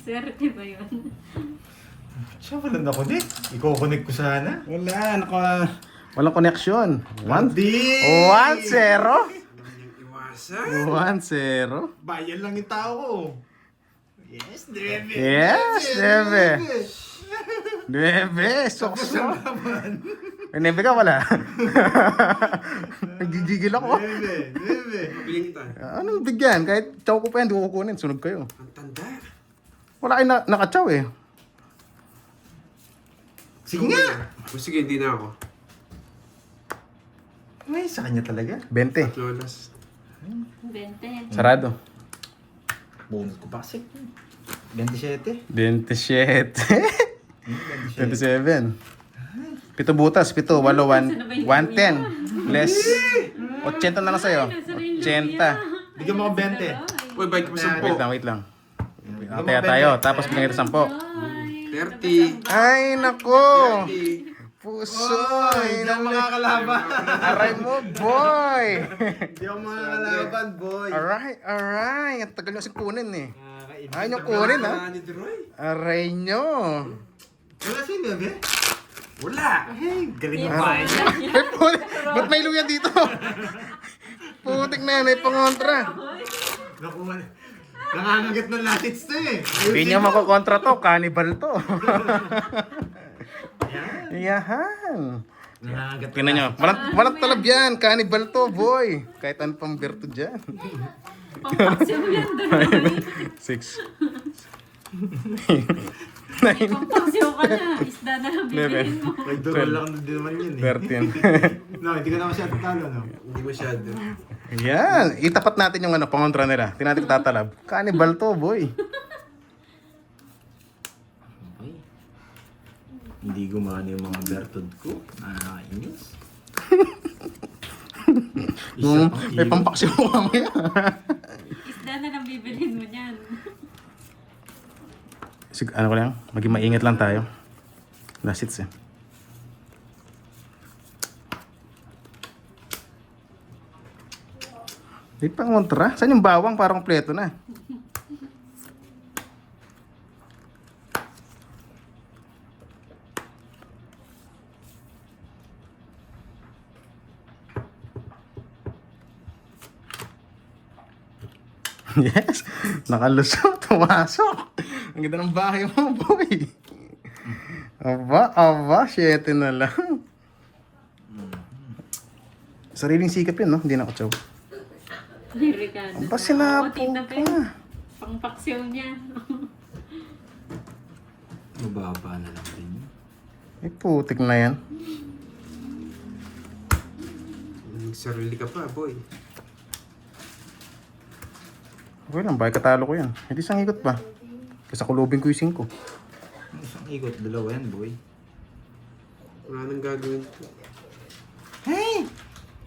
Swerte ba yun? Siya, wala na ko din. I-connect ko sana. Wala, walang connection. 1-0. Di! 1-0. Alam niyang iwasan. 1-0. Bayan lang yung tao ko. Yes, Debe. Yes, Debe. Debe, sokso. Nebe ka wala. Nagigigil ako. Debe. Bigyan kita. Anong bigyan? Kahit chow ko pa yan, di ko kukunin. Sunog kayo. Ang tanda. Wala kayo nakachow eh. Sige nga. O sige, hindi na ako. May sa kanya talaga. 20. Lolas. 20. Sarado. Bonus ko pa kasi. 27. 27. 27. 7 butas, 7, 8, 1, 110. Less. 80 na lang sa'yo. 80. Bigyan mo ako 20. Uy, bike mo sa Wait lang. Ataya tayo. Tapos bigyan kita 10. 30. Ay, nako. 30. Pusoy! Hindi ako makakalaban. Aray mo, boy! Hindi ako makakalaban, boy. Alright. Ang tagal nyo kasi kunin eh. Nakakainis. Ayaw nyo kunin ha. Wala ni Droy. Aray nyo. Wala si Bebe? Wala. Hey, galing mo Yes. ba? Ay, ba't may luya dito? Putik na yan, may pangontra. Naku, nangangagat ng latits to eh. Hindi nyo makukontra to, cannibal to. Yahan. Nangangagat ng Tingnan nyo, walang talab yan, cannibal to, boy. Kahit ano pang berto dyan. Pampaksiw yan doon. 6. Pampaksiw ka na. Isda na lang bibilhin mo. Nagdurol lang na din naman yun eh. 13. No, hindi ka na masyadong talo, no? Hindi masyado. Yan, itapat natin yung ano, pangontra nila. Tingnan natin tatalab. Cannibal to, boy. Okay. Hindi gumana yung mga bertod ko. Nakakainis. May pampaksiw mo mamaya. Isda na lang bibilhin mo niyan. Ano ko lang, maging maingat lang tayo. Last hits eh. Di pa kontra. Saan yung bawang? Parang kompleto na. Yes, nakalusot, tumasok. Ang ganda ng bahay mo, boy. Aba, 7 na lang. Sariling sikap yun, no? Hindi na kutsaw. Delikado. Aba, sinapo Tingnan ka. kayo. Pangpaksiw niya. Mababa na lang din. Ay, putik na yan. Sarili ka pa, boy. Okay lang, bakit katalo ko yan? Hindi isang ikot pa. Kasi kulubin ko yung 5. Isang ikot, dalawa yan, boy. Wala nang gagawin ko. Hey!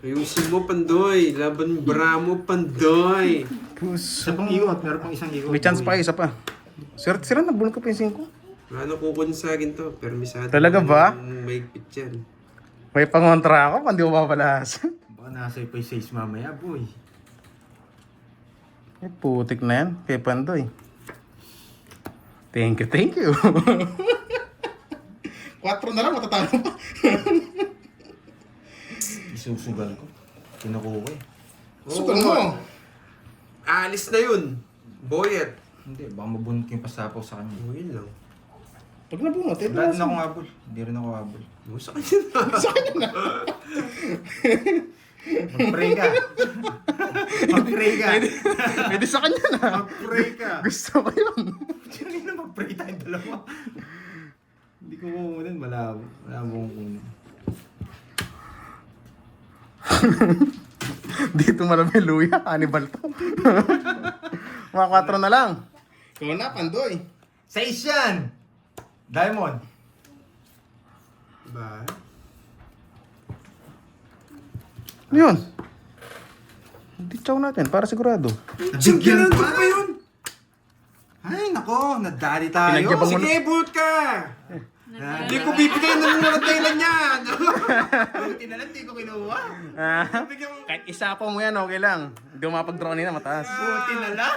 Ayusin mo, Pandoy. Laban bra mo, Pandoy. Isa pang ikot, meron pang isang ikot. May chance pa, boy. isa pa. Sira, nabulong ko pa yung 5. Wala nang kukunin sa akin to. Permisado. Talaga ba? May pit yan. May pangontra ako, hindi ko mapapalas. Baka nasa pa yung 6 mamaya, boy. Ay, putik na yan. Kay Pandoy. Thank you. 4 na lang, matatalo pa. Isusugal ko. Kinukuha ko eh. Sugal mo. Alis na yun. Boyet. Hindi, baka mabunot yung pasapaw sa kanya. Oh, yun lang. Pag nabunot, eh, Wala din akong habol. Hindi rin ako habol. Oh, sa kanya na. sa kanya na. Mag-pray ka. Mag-pray ka. Pwede sa kanya na. Mag-pray ka. Gusto ko yun. Hindi na mag-pray tayong dalawa. Hindi ko kukunin. Malabo. Malabo kong kunin. Dito marami luya, cannibal to. Mga 4 na lang. Ikaw na, Pandoy. 6 yan! Diamond. Ba? Yun. Hindi chow natin, para sigurado. Bigyan pa yun! Ay, nako. Nadali tayo. Pinagyabang mo Sige, boot ka! Hindi ko bibigay ng mga dahilan niyan. Buti na lang, di ko kinuha. Kahit isa pa mo yan, okay lang. Hindi ko mapag-draw nila, mataas. Buti na lang.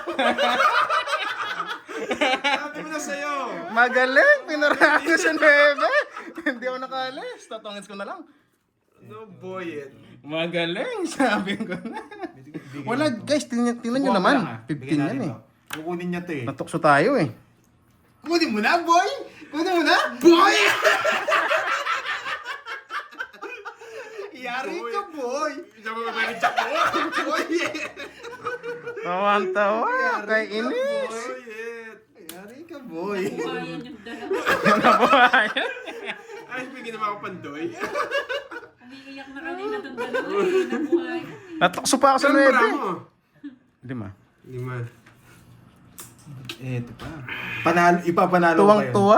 Sabi mo na sa'yo. Magaling! Pinarahan ko sa 9. Hindi ako nakalis. Tatongits ko na lang. No, Boyet. Magaling! Sabi ko na. Wala, guys. Tingnan nyo naman. 15 yan eh. Kukunin niya to eh. Natukso tayo eh. Kunin mo na, boy! Kunin mo na! Boy! Yari ka, boy! Sabi mo ba ni Jack mo? Boyet! Tawang-tawa. Kay Inis. Boyet! Yari ka, boy! Buhayan yung dalawa. Ay, bigyan naman ako Pandoy. Umiiyak na kanina itong dalawa. Nabuhay. Natukso pa ako sa Saan bra 9. mo? 5. 5. Eto pa. Ipapanalo ko kayo. Tuwang-tuwa.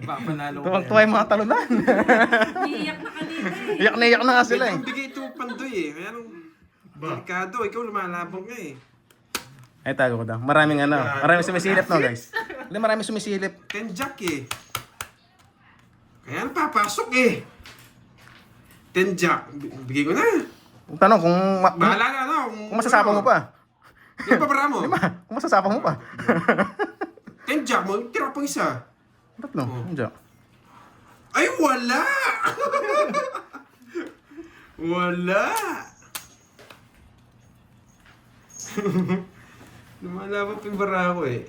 Ipapanalo ko Tuwang-tuwa yung mga talunan. Umiiyak na kanina eh. Iyak na iyak na nga sila eh. Bigay ito Pandoy eh. Kaya nung delikado. Ikaw lumalabang ka eh. Ay, tago ko daw. Maraming maraming sumisilip no guys. Hindi, maraming sumisilip. 10 Jack eh. Kaya napapasok eh. 10 jack. Bigay ko na. Tanong kung, Bahala na, no? kung masasapaw mo pa. Yung pabara mo. Kung masasapaw mo pa. 10 jack mo, tira pang isa. Tatlo. Diyan. Ay, wala! Wala! Lumalaban pa yung bara ko eh.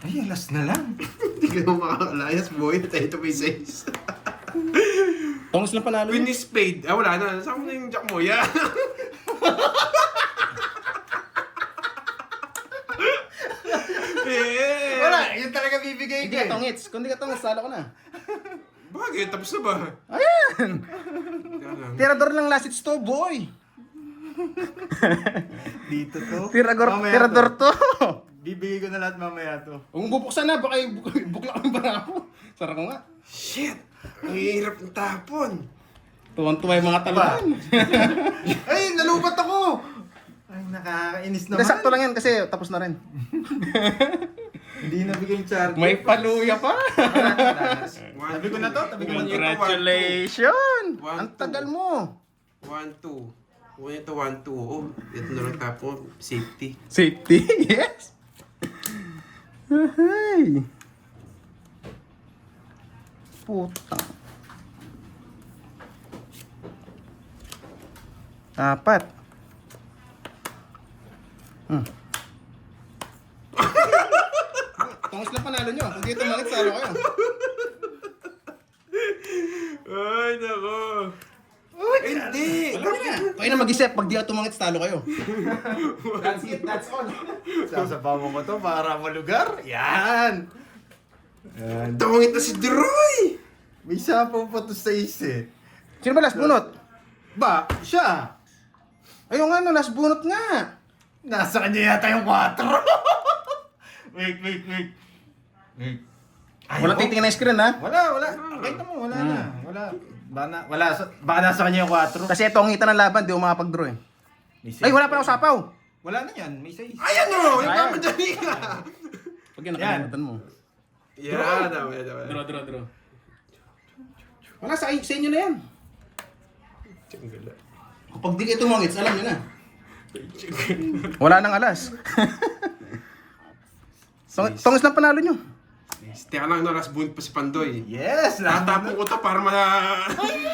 Ay, last na lang. Hindi ka mo makakalayas, boy. Tayo ito may 6. Tongos lang panalo Queen niya. is spade. Ah, wala na. Saan mo na yung jack mo? Yan. Eh. Wala, yun talaga bibigay Hindi ka tongits. Kung hindi ka tongits, talo ko na. Bakit? Tapos na ba? Ayan! Kaya lang. Tirador ng last hits to, boy! Dito to. Mamaya Tirador to! Bibigay ko na lahat mamaya to. Kung bubuksan na, baka bukla ko yung bara ko. Sarap ko nga. Shit! Ang hirap ng tapon. Tuwang-tuwa yung mga talunan. Ay, nalubat ako! Ay, nakakainis Hindi, naman. sakto lang yan kasi tapos na rin. Hindi nabigay yung charge. May paluya pa! Tabi ko na to, tabi ko na to. Congratulations! One, Ang two. tagal mo! 1, 2. 1 ito, 1, 2. Oh, ito na lang tapon. Safety. Safety, yes! Ay! Puta. 4. Tungos lang panalo nyo. Kung dito mangit, salo kayo. Ay, nako. Hindi. Kayo na mag-isip. Pag di ako tumangit, talo kayo. That's it, that's all. Sasabaw mo to para malugar? Yan! Yan. Tawangit na si Droy. May sapaw pa to sa ise. Sino ba last bunot? Ba, siya! Ayun nga, no, last bunot nga. Nasa kanya yata yung 4. Wait. Walang titingin na screen, ha? Wala. Kita mo, wala na. Baka nasa kanya yung 4. Kasi ito ang ngita ng laban, di ako makapag-draw eh. Ay, wala pa ako sapaw! Wala na yan, may 6. Ayan o! Yung Ayan. kamadali ka. Pag yan, nakalimutan mo. Yan. Draw. Wala, sa inyo na yan. Kapag di kayo tumangits, alam nyo na. Wala nang alas. Tongis lang panalo nyo. Teka lang, no, last bunt pa si Pandoy. Yes! Tatapon ko to para Ay!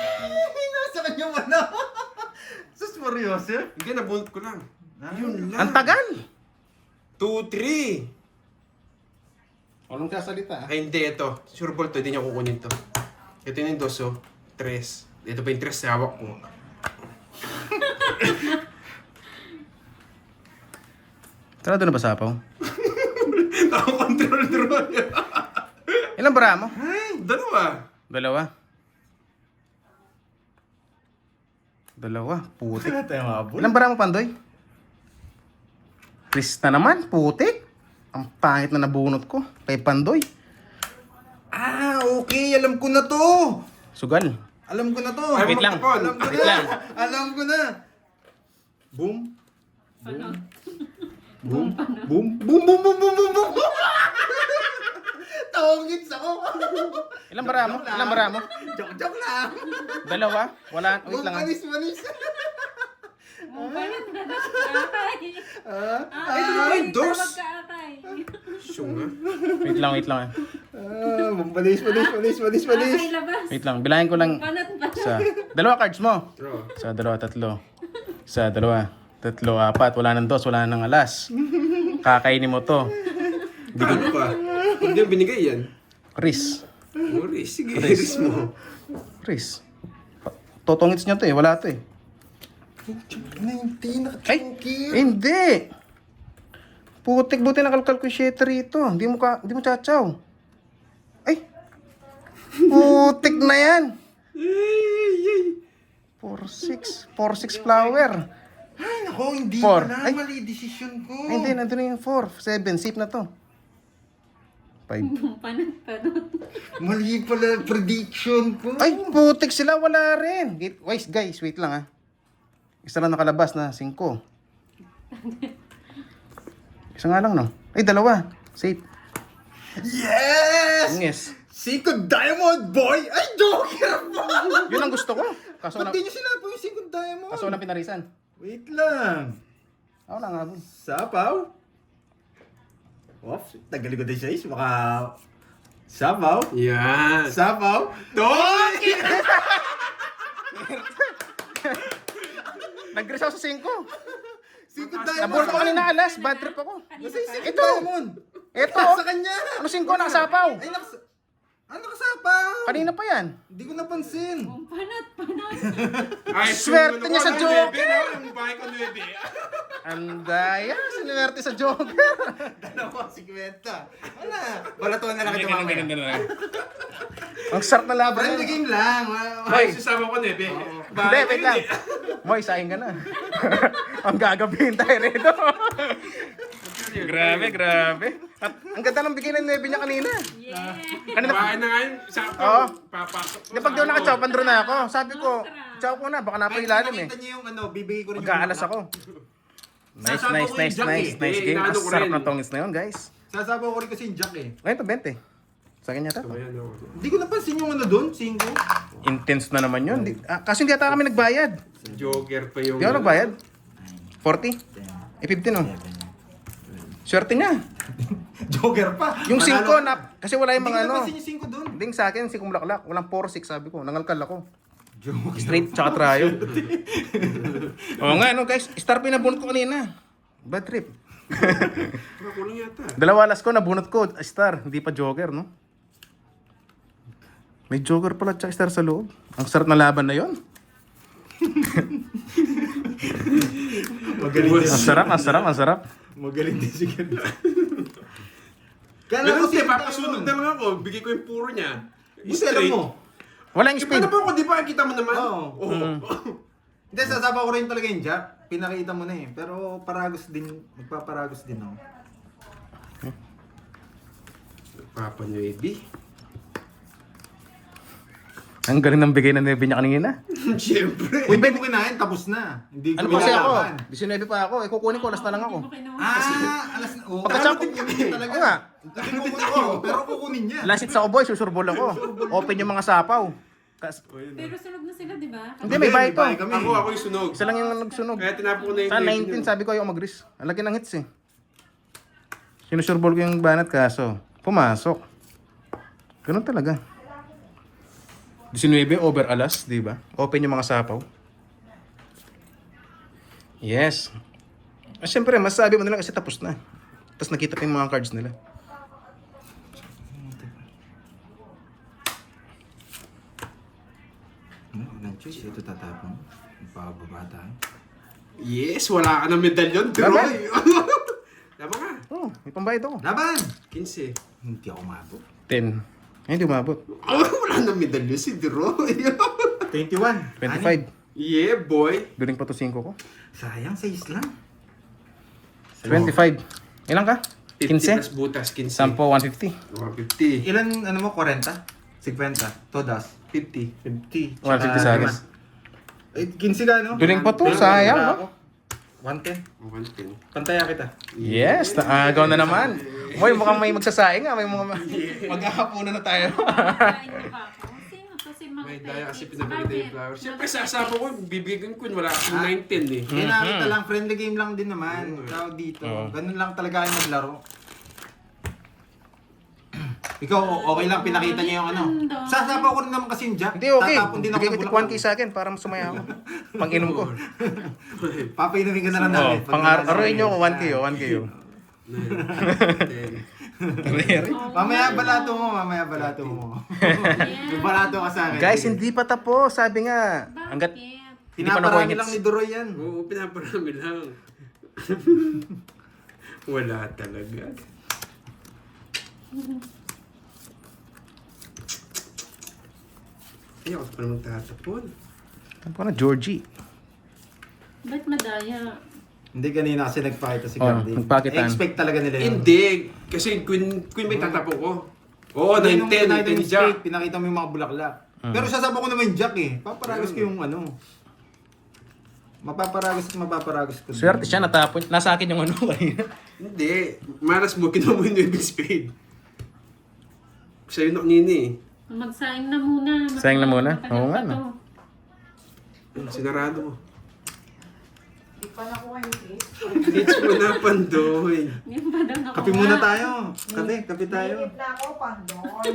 Nasa kanya wala. Sus, Marioso. Hindi, nabunot ko lang. Yun lang. Ang tagal! 2, 3. Walang kasalita. Ay, hindi, ito. Sure ball to, hindi niya kukunin to. Ito yung 2, 3. Ito pa yung 3 sa hawak ko. Sarado na ba sapaw? Nakakontrol draw. Ilang bara mo? Ay, dalawa. Dalawa. Putik. Wala tayong habol. Ilang bara mo, Pandoy? Chris na naman, putik. Ang pangit na nabunot ko. Kay Pandoy. Ah, okay. Alam ko na to. Sugal. Alam ko na to. Ay, Wait lang. magtapon. Alam ko Wait na. lang. Alam ko na. Boom. Ano? Boom. Boom. Boom, boom, boom, boom, boom, boom. Tawangits ako. Ilang bara mo? Ilang bara mo? Joke lang. Dalawa? Wala. Wait lang. Manis. Balat na nagkaakay. Ay, dos. Magkaakay. Syunga. Wait lang. Manis. Akay labas. Wait lang. Bilangin ko lang. Banat ba? Sa dalawa cards mo. Draw. Sa dalawa, tatlo. Sa dalawa, tatlo, 4. Wala nang 2, wala nang alas. Kakainin mo to. Ano pa? Hindi yung binigay yan. Chris. Maurice, sige. Chris mo. Chris. Totongits niya to eh. Wala to eh. 19. Ay! Hindi! Putik, buti nakalkal ko yung shit rito. Hindi mo tsatsaw. Ay! Putik na yan! 4-6 flower. Ay, nako, hindi Four. pa na. Ay. Mali decision ko. Ay, hindi, nandun na yung 4. 7, safe na to. 5. Banat pa doon. Mali pala prediction ko. Ay, putik sila, wala rin. Wait, guys, wait lang ah. Isa lang nakalabas na 5. Isa nga lang, no? Ay, dalawa. Safe. Yes! Yes. 6 Cinco Diamond, boy! Ay, Joker pa! Yun ang gusto ko. Kaso Ba't wala, di nyo sinabi yung Cinco Diamond? kaso walang pinarisan. Wait lang. Ako lang nga. Sapaw? Oops, tagalig ko din siya is. Baka... Sapaw? Yan. Sapaw? Toy! Nag-gris ako sa 5. Cinco Nabulot Diamond! ko kanina alas. Bad trip ako. Kasi Cinco Ito. Diamond! Ito. Sa kanya! Ano 5? Nakasapaw. Ay, ano kasapaw? Kanina pa yan. Hindi ko napansin. Ang panat. Ay, Swerte niya sa Joker. Yung bahay ko 9. Ang daya. Sinuwerte sa Joker. Dalawa, 50. Wala. Balatuan na lang ito mamaya. Ang sarap na laban. Friendly game lang. Hoy. Ay, sasama ko 9. Hindi, wait lang. Moy, saing ka na. Ang gagabihin tayo rito. Grabe. At ang ganda ng bigay ng 9 niya kanina. Yeah. Kanina, Bahay na nga yun. Oo. Papasok ko. di pag daw naka-chow, pandro na ako. Sabi ko, chow ko na, baka napailalim eh. Nakita niyo yung ano, bibigay ko rin Magkaalas ako. Nice, Sasabaw nice, ko nice, yung jack nice, eh. nice game. Ang Inaano ko sarap rin. na tongis na yun, guys. Sasabaw ko rin kasi yung jack eh. Ngayon to, 20. Sa kanya to. Ayan, oh. Hindi ko napansin yung ano doon, 5. Intense na naman yun. Kasi hindi ata kami nagbayad. Joker pa yung... Di ako nagbayad. 40? Eh, 50 no. Swerte niya. Joker pa. Yung 5 Manalo- na, kasi wala yung Hindi mga ko ano. napansin yung 5 doon. Hindi sa akin, 5 bulaklak. Walang 4-6 sabi ko. Nangalkal ako. Joker. Straight tsaka tryo. Oo nga, no guys. Star pinabunot ko kanina. Bad trip. Kulang yata. Dalawa alas ko, nabunot ko. Star, hindi pa Joker, no? May Joker pala tsaka Star sa loob. Ang sarap na laban na yon. Magaling din. Ang sarap. Magaling din si Ganda. Kaya Pero lang kasi kasi papasunod na lang ako. Bigay ko yung puro niya. Buti alam mo. Walang Eh, speed. paano pa ako? Di ba? Kita mo naman? Oo. Oo. Hindi, sasabaw ko rin talaga yung jack. Pinakita mo na eh. Pero paragos din, magpaparagos din ako. Papa Nuevi. Ang galing ng bigay ng 9 niya kanina. Siyempre. Uy, hindi mo kinain, tapos na. Hindi Ano ko pa kasi ako? kinalaban. 19 pa ako. Eh, kukunin ko. Alas na lang ako. Hindi mo kinuha. Alas na. Oh, Pagka-chop- din kami talaga. Oo nga. Hindi kukunin ko, pero kukunin niya. Last hits ako, boy. Susurbol ako. Open yung mga sapaw. Pero sunog na sila, di ba? Hindi, may bayad to. kami. Ako yung sunog. Isa lang yung nagsunog. Kaya tinapo ko na yung Sa 19 19, sabi ko ayaw mag-gris. Ang laki ng hits eh. Sinusurbol ko yung banat kaso. Pumasok. Ganun talaga. 19 over alas, di ba? Open yung mga sapaw. Yes. Siyempre, masasabi mo nila kasi tapos na. Tapos nakita pa yung mga cards nila. Ilang choice, ito tatapon. Pababa tayo. Yes, wala ka ng medalyon, Troy. Laban. Tama ka. Oh, may pambayad ako. Laban! 15. Hindi ako mabot. 10. Ay, hindi umabot. Wala ng medalyon si Troy. 21. 25. Yeah, boy. During pa to 5 ko. Sayang, 6 lang. 25. Ilan ka? 50 plus 15? butas, 15. 10, 150. 150. Ilan, ano mo, 40? 50? Todas? 50? 50. 150 sa akin. Eh, 15 ka, no? During pa to, sayang, no? 110. 110. Pantaya kita. Yes, naagaw na naman. Boy, mukhang may magsasaing ah. May mga maghahapunan na tayo. Kain na ba ako? Sino to si Mang May daya kasi Petix? pinapakita yung Bakit? flower. Siyempre, sasama ko, bibigyan ko, wala akong 19 eh. Kaya nakita lang, friendly game lang din naman. Tawag dito. Oo. Ganun lang talaga kayo maglaro. Ikaw, okay lang, pinakita niya yung ano. Sasabaw ko rin naman kasi yung jack. Hindi, okay. Tatapon din ako Bigay ng ko bulaklak. 1K sa akin para masumaya ako. Pang-inom ko. Papainumin ka na lang Oh, namin. pang-araw nyo ko 1K oh, 1K oh. 10. Mamaya balato mo, mamaya balato mo. May balato ka sa akin. Guys, hindi pa tapos. Sabi nga. Hanggat Bakit? hindi pa nakuha Pinaparami yung lang ni hits. Duroy yan. Oo, pinaparami lang. Wala talaga. Ay, ako pa naman tatapon. Ano pa na, Georgie? Ba't madaya? Hindi kanina kasi nagpakita si Oh, Gandhi. nagpakitan. Expect talaga nila yun. Hindi, kasi queen may tatapon ko. Oo, Hindi, nung 9-10, pinakita yung 10 jack. straight, pinakita mo yung mga bulaklak. Pero sasabaw ko naman yung jack eh. Paparagos ko yung ano. Mapaparagos at mapaparagos ko. Swerte siya, natapon. Nasa akin yung ano kanina. Hindi, maras mo, kinuha mo yung 9 spade. Sa'yo na kanina eh. Magsaing na muna. Saing na muna? Matagal Oo nga, pa no. to. Sinarado mo. Di pa nakuha yung cake. Ditch mo na, Pandoy. Yung ba daw nakuha? Kape muna tayo. Kape tayo. Nainip na ako, Pandoy.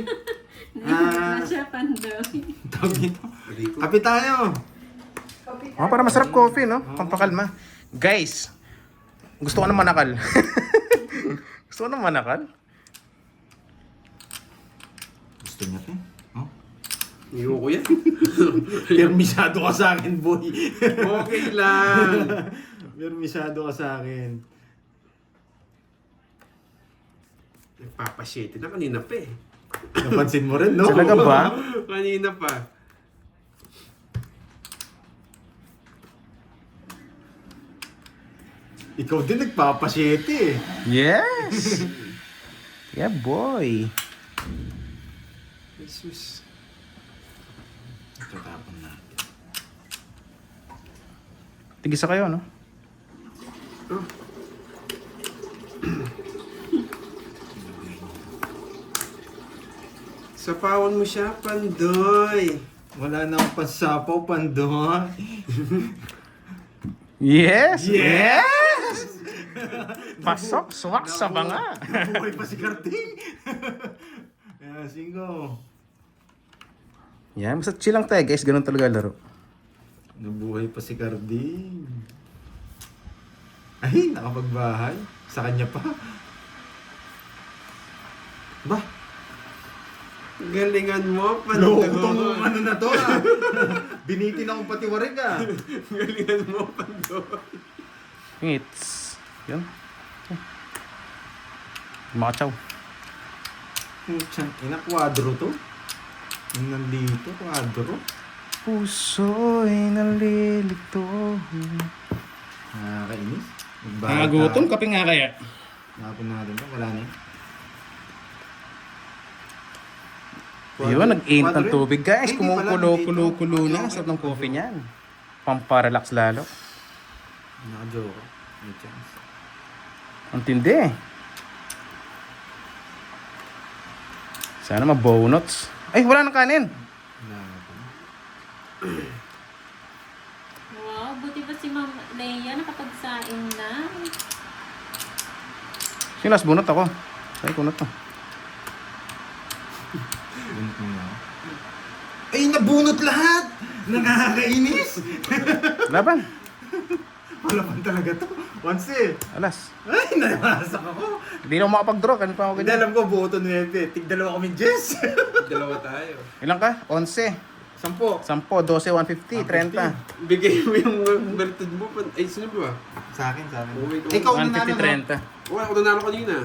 Na siya, Pandoy. Tawag dito. Mali ko. Kape tayo. Oh, para masarap coffee, no? Pampakalma. Guys, gusto ko ng manakal. Gusto ko ng manakal. Gusto niya to. Oh? Ayoko yan. Permisado ka sa akin, boy. Okay lang. Permisado ka sa akin. Nagpapasyete na kanina pa eh. Napansin mo rin, no? Talaga ba? Kanina pa. Ikaw din nagpapasyete eh. Yes! Yeah, boy. Jesus. Tatapon natin. Tigisa kayo, no? Sapawan mo siya, Pandoy. Wala na akong pansapaw, Pandoy. Yes! Yes! Pasok, swak sa banga. Nabuhay pa si Karting. Kaya, singo. Yan, basta chill lang tayo, guys. Ganun talaga laro. Nabuhay pa si Carding. Ay, nakapagbahay. Sa kanya pa. Ba? Galingan mo, Loko Pandoy. tong ano na to ah. Binitin akong patiwarig ah. Galingan mo, Pandoy. Ngits. Yan. Makachaw. Puchan, ina, kwadro to. Yung nandito, kwadro. Puso'y nalilito. Nakakainis. Gutom, kape nga kaya. Nakapon natin to, wala na eh. Ayun, nag-init ng tubig, guys. Hindi pala, Kumukulo-kulo-kulo na. Sarap ng coffee niyan. Pamparelax lalo. Naka-joke. May chance. Ang tindi. Sana mabonuts. Ay, wala nang kanin. Wala na pa. Wow, buti ba si Ma'am Leia nakapagsaing na? Sinas, bunot ako. Ay, kunot to. Bunot mo na ako. Ay, nabunot lahat! Nakakainis! Laban. Wala pa talaga to. Once eh. Alas. Ay, nanawasak ako. Hindi na ako makapag-draw. Kanina pa ako Hindi ganyan. alam ko, buo to 9. Tig-dalawa kami, Jess. Dalawa tayo. Ilang ka? 11. 10. 10, 12, 150, 30. Bigay mo yung bertud mo. Ay, sino ba? Sa akin, sa akin. Oh, wait, oh. Ikaw nanalo, 150, no? 30. Oh, ako nanalo kanina.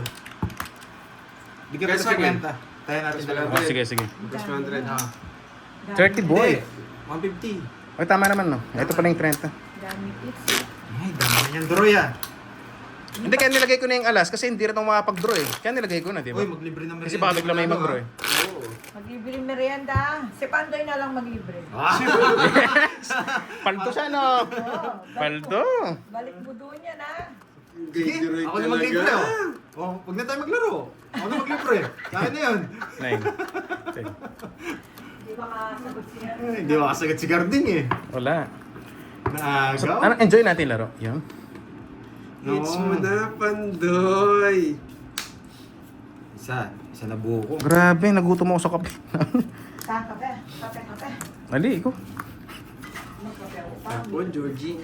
Bigyan Kaya ka sa sa akin. 50. Tayo natin Mas dalawa. Oh, sige, sige. Plus 100. Ah. 30, boy. Hindi, 150. Ay, tama naman, no? Ito pala yung 30. Gamit it. Ay, dami niyang Droy ah. Hindi, kaya nilagay ko na yung alas kasi hindi rin ako makapag-draw eh. Kaya nilagay ko na, di ba? Uy, maglibre naman. Kasi baka bigla may mag-draw eh. Oo. Maglibre merienda. Si Pandoy na lang maglibre. Ah. Paldo siya, no? Oo, Paldo. balik mo doon yan, ha? Sige, Gay-gay ako na talaga. maglibre oh. Oh, wag na tayo maglaro. Ako na maglibre. Sa akin na yun. 9. Di ba kasagot siya? Ay, hindi makasagat si Garding eh. Wala. So, Naagaw. ano, enjoy natin laro. Yun. Hits mo na, Pandoy. Isa na buo ko. Grabe, nagutom ako sa kape. Kape, kape, kape. Ali, ikaw. Magkape ako pa. Tapon, Georgie.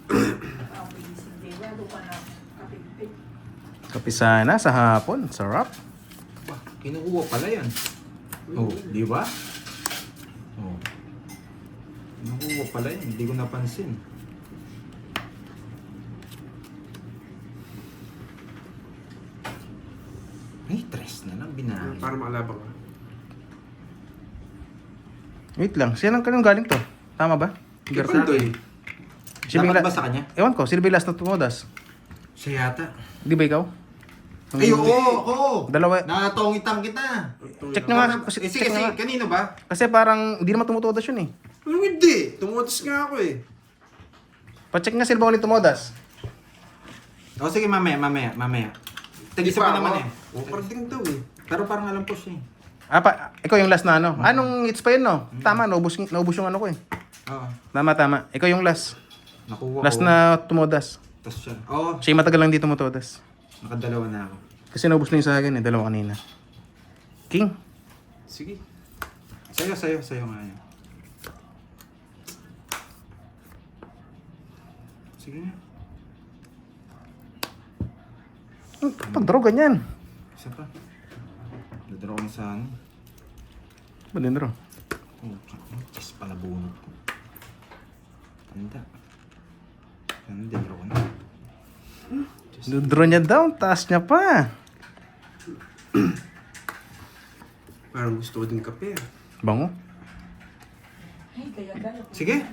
Ang bigising din. Wala ka na kape. Kape sana sa hapon. Sarap. Bah, kinukuha pala yan. Oh, di ba? Oh. Kinukuha pala yan. Hindi ko napansin. Ay, tres na lang binahay. Para makalabang ka. Wait lang. Sino kanong galing to? Tama ba? Kay Pandoy. Sino Dapat yung ba sa kanya? Ewan ko, sino ba yung last na tumodas? Siya yata. Di ba ikaw? Ay, oo. Dalawa. Natongitang kita. Check nyo nga. Eh, sige, Check nyo sige. nga. Kanino ba? Kasi parang hindi naman tumutodas yun eh. Ano hindi? Tumutos nga ako eh. Pacheck nga sila ba ulit tumodas? O sige, mamaya. Tag-isa Di pa pa naman ako. eh. Oh, parang din daw eh. Pero parang alam ko siya eh. Ikaw yung last na ano. Anong hits pa yun, no? Tama, naubos yung ano ko eh. Oo. Tama. Ikaw yung last. Nakuha Last ko. na tumodas. Tapos siya. Oo. Siya yung matagal lang dito tumodas. Nakadalawa na ako. Kasi naubos na yung sa akin eh. Dalawa kanina. King. Sige. Sayo nga yan. Sige nga. Pag-draw ganyan. Isa pa. Nadraw ko sa ano. Ba din draw? Oh, chess pala bunot ko. Tanda. Ano, draw ko na. Draw niya down. Taas niya pa. Parang gusto ko din kape. Bango. Ay, kaya. Sige.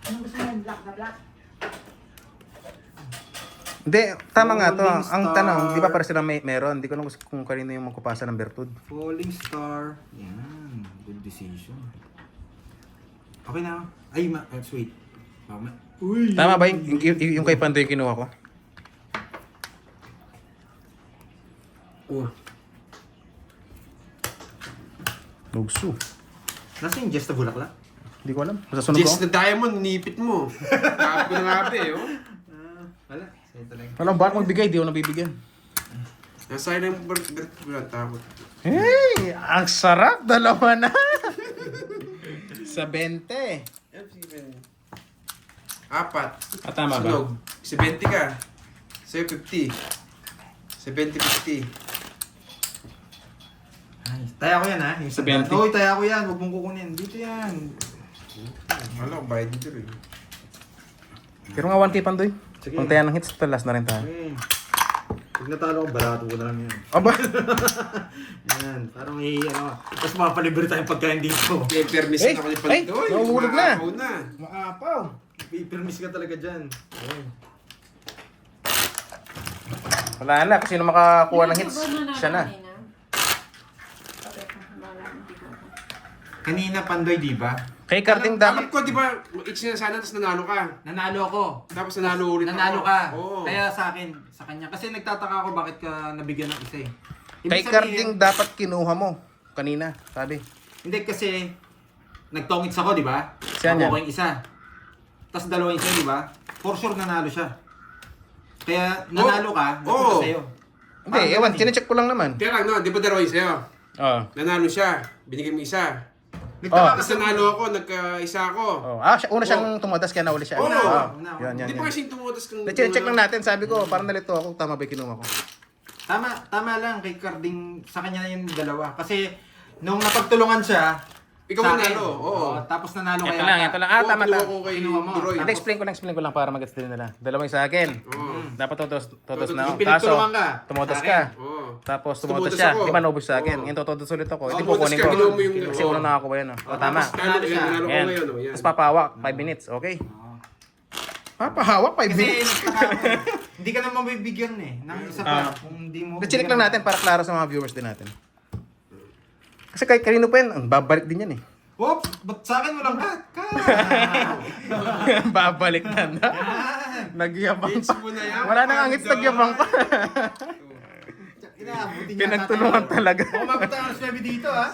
Anong gusto mo? Black na black? Hindi, tama nga to. Falling Ang Star. tanong, di ba para silang meron? Hindi ko lang gusto kung kanino yung magkupasa ng Bertud. Falling Star. Yan. Good decision. Okay na. Ay, sweet. Uy! Tama ba yung kay Pando yung kinuha ko? Oh. Lugso. Nasaan yung Just na bulaklak? Hindi ko alam. Masasunod ko. Jess na diamond, nipit mo. Grabe ko na nga ba eh, oh. Wala. Sa'yo talaga. Alam, bakit magbigay? Di ako nabibigyan. Nasa ilang burger ko lang takot. Hey! Ang sarap! Dalawa na! Sa 20. Apat. Tama ba? Sunog. 70 ka. Sa'yo 50. 70-50. Ay, taya ko yan ha. Yung Sa sa 20. Uy, taya ko yan. Huwag mong kukunin. Dito yan. Wala ko bayad dito rin. Pero nga 1K Pandoy. Sige. Kung tayo ng hits, talas na rin tayo. Okay. Pag natalo ko, barato ko na lang yan. Aba! Yan. Parang ano. Tapos makapalibre tayong pagkain dito. May permis Hey! na ako ni Hey! Pandoy. Nahulog na! Maapaw na. Maapaw! Permis ka talaga dyan. Ayun. Wala na, kung sino makakuha ng hits, siya na. Kanina, Pandoy, di ba? Kay Karting Alam dapat... ko, di ba, itch na sana, tapos nanalo ka. Nanalo ako. Tapos nanalo ulit Nanalo ako. ka. Oo. Kaya sa akin, sa kanya. Kasi nagtataka ako bakit ka nabigyan ng isa eh. Ibig Kay sabihin- Karting dapat kinuha mo. Kanina, sabi. Hindi kasi, nagtongits ako, di ba? Siya Ako niyan. ko yung isa. Tapos dalawa yung isa, di ba? For sure nanalo siya. Kaya nanalo ka, napunta Oo. sa'yo. Hindi, Parang ewan, ganun eh. chinecheck ko lang naman. Kaya lang, no, di ba dalawa yung sa'yo? Oo. Nanalo siya. Binigay mo isa. Nagtaka Oh. Tapos kasi nanalo ako, nagka-isa ako. Oh. Una siyang tumatas kaya nauli siya. Oo. Oh. Yan. Di ba kasing tumutas kang... Chinecheck lang natin, sabi ko, parang nalito ako, tama ba yung kinuha ko? Tama lang kay Carding, sa kanya na yung dalawa. Kasi nung napagtulungan siya, Ikaw sa nanalo, akin, oo. tapos nanalo Ito kaya. lang, ito lang. Ah, tama, Kinuha tama. ko kay Kinuha mo. Duroy. Hindi, explain ko lang para mag-gets din nila. Dalawang sa akin. Oo. Dapat totos na ako. Yung pinagtulungan ka. Tumotas Sa ka. akin. Oo. Tapos tumotas Tumutas siya. ako. Di ba naubos sa akin? Oo. Yung totos ulit ako. Hindi Tumutas kukunin ka, ko. kinuha mo yung... Kasi una nakakuha yan. O, tama. Tapos nanalo siya. nanalo ko Ayan. ngayon, oh, yan. Tapos papahawak, 5 minutes. Okay? Papahawak, 5 Kasi minutes? nagtaka ako, hindi ka naman mabibigyan eh. Nang isa pa, kung hindi mo... Chinek lang natin para klaro sa mga viewers din natin. Kasi kahit kanino pa yan, ang babalik din yan eh. Oops! Ba't sa akin walang cut? Babalik na na. Nagyabang Hits pa. mo na yan. Wala nang angit, nagyabang pa. Pinagtulungan talaga. Baka mapunta ang swabe dito ha.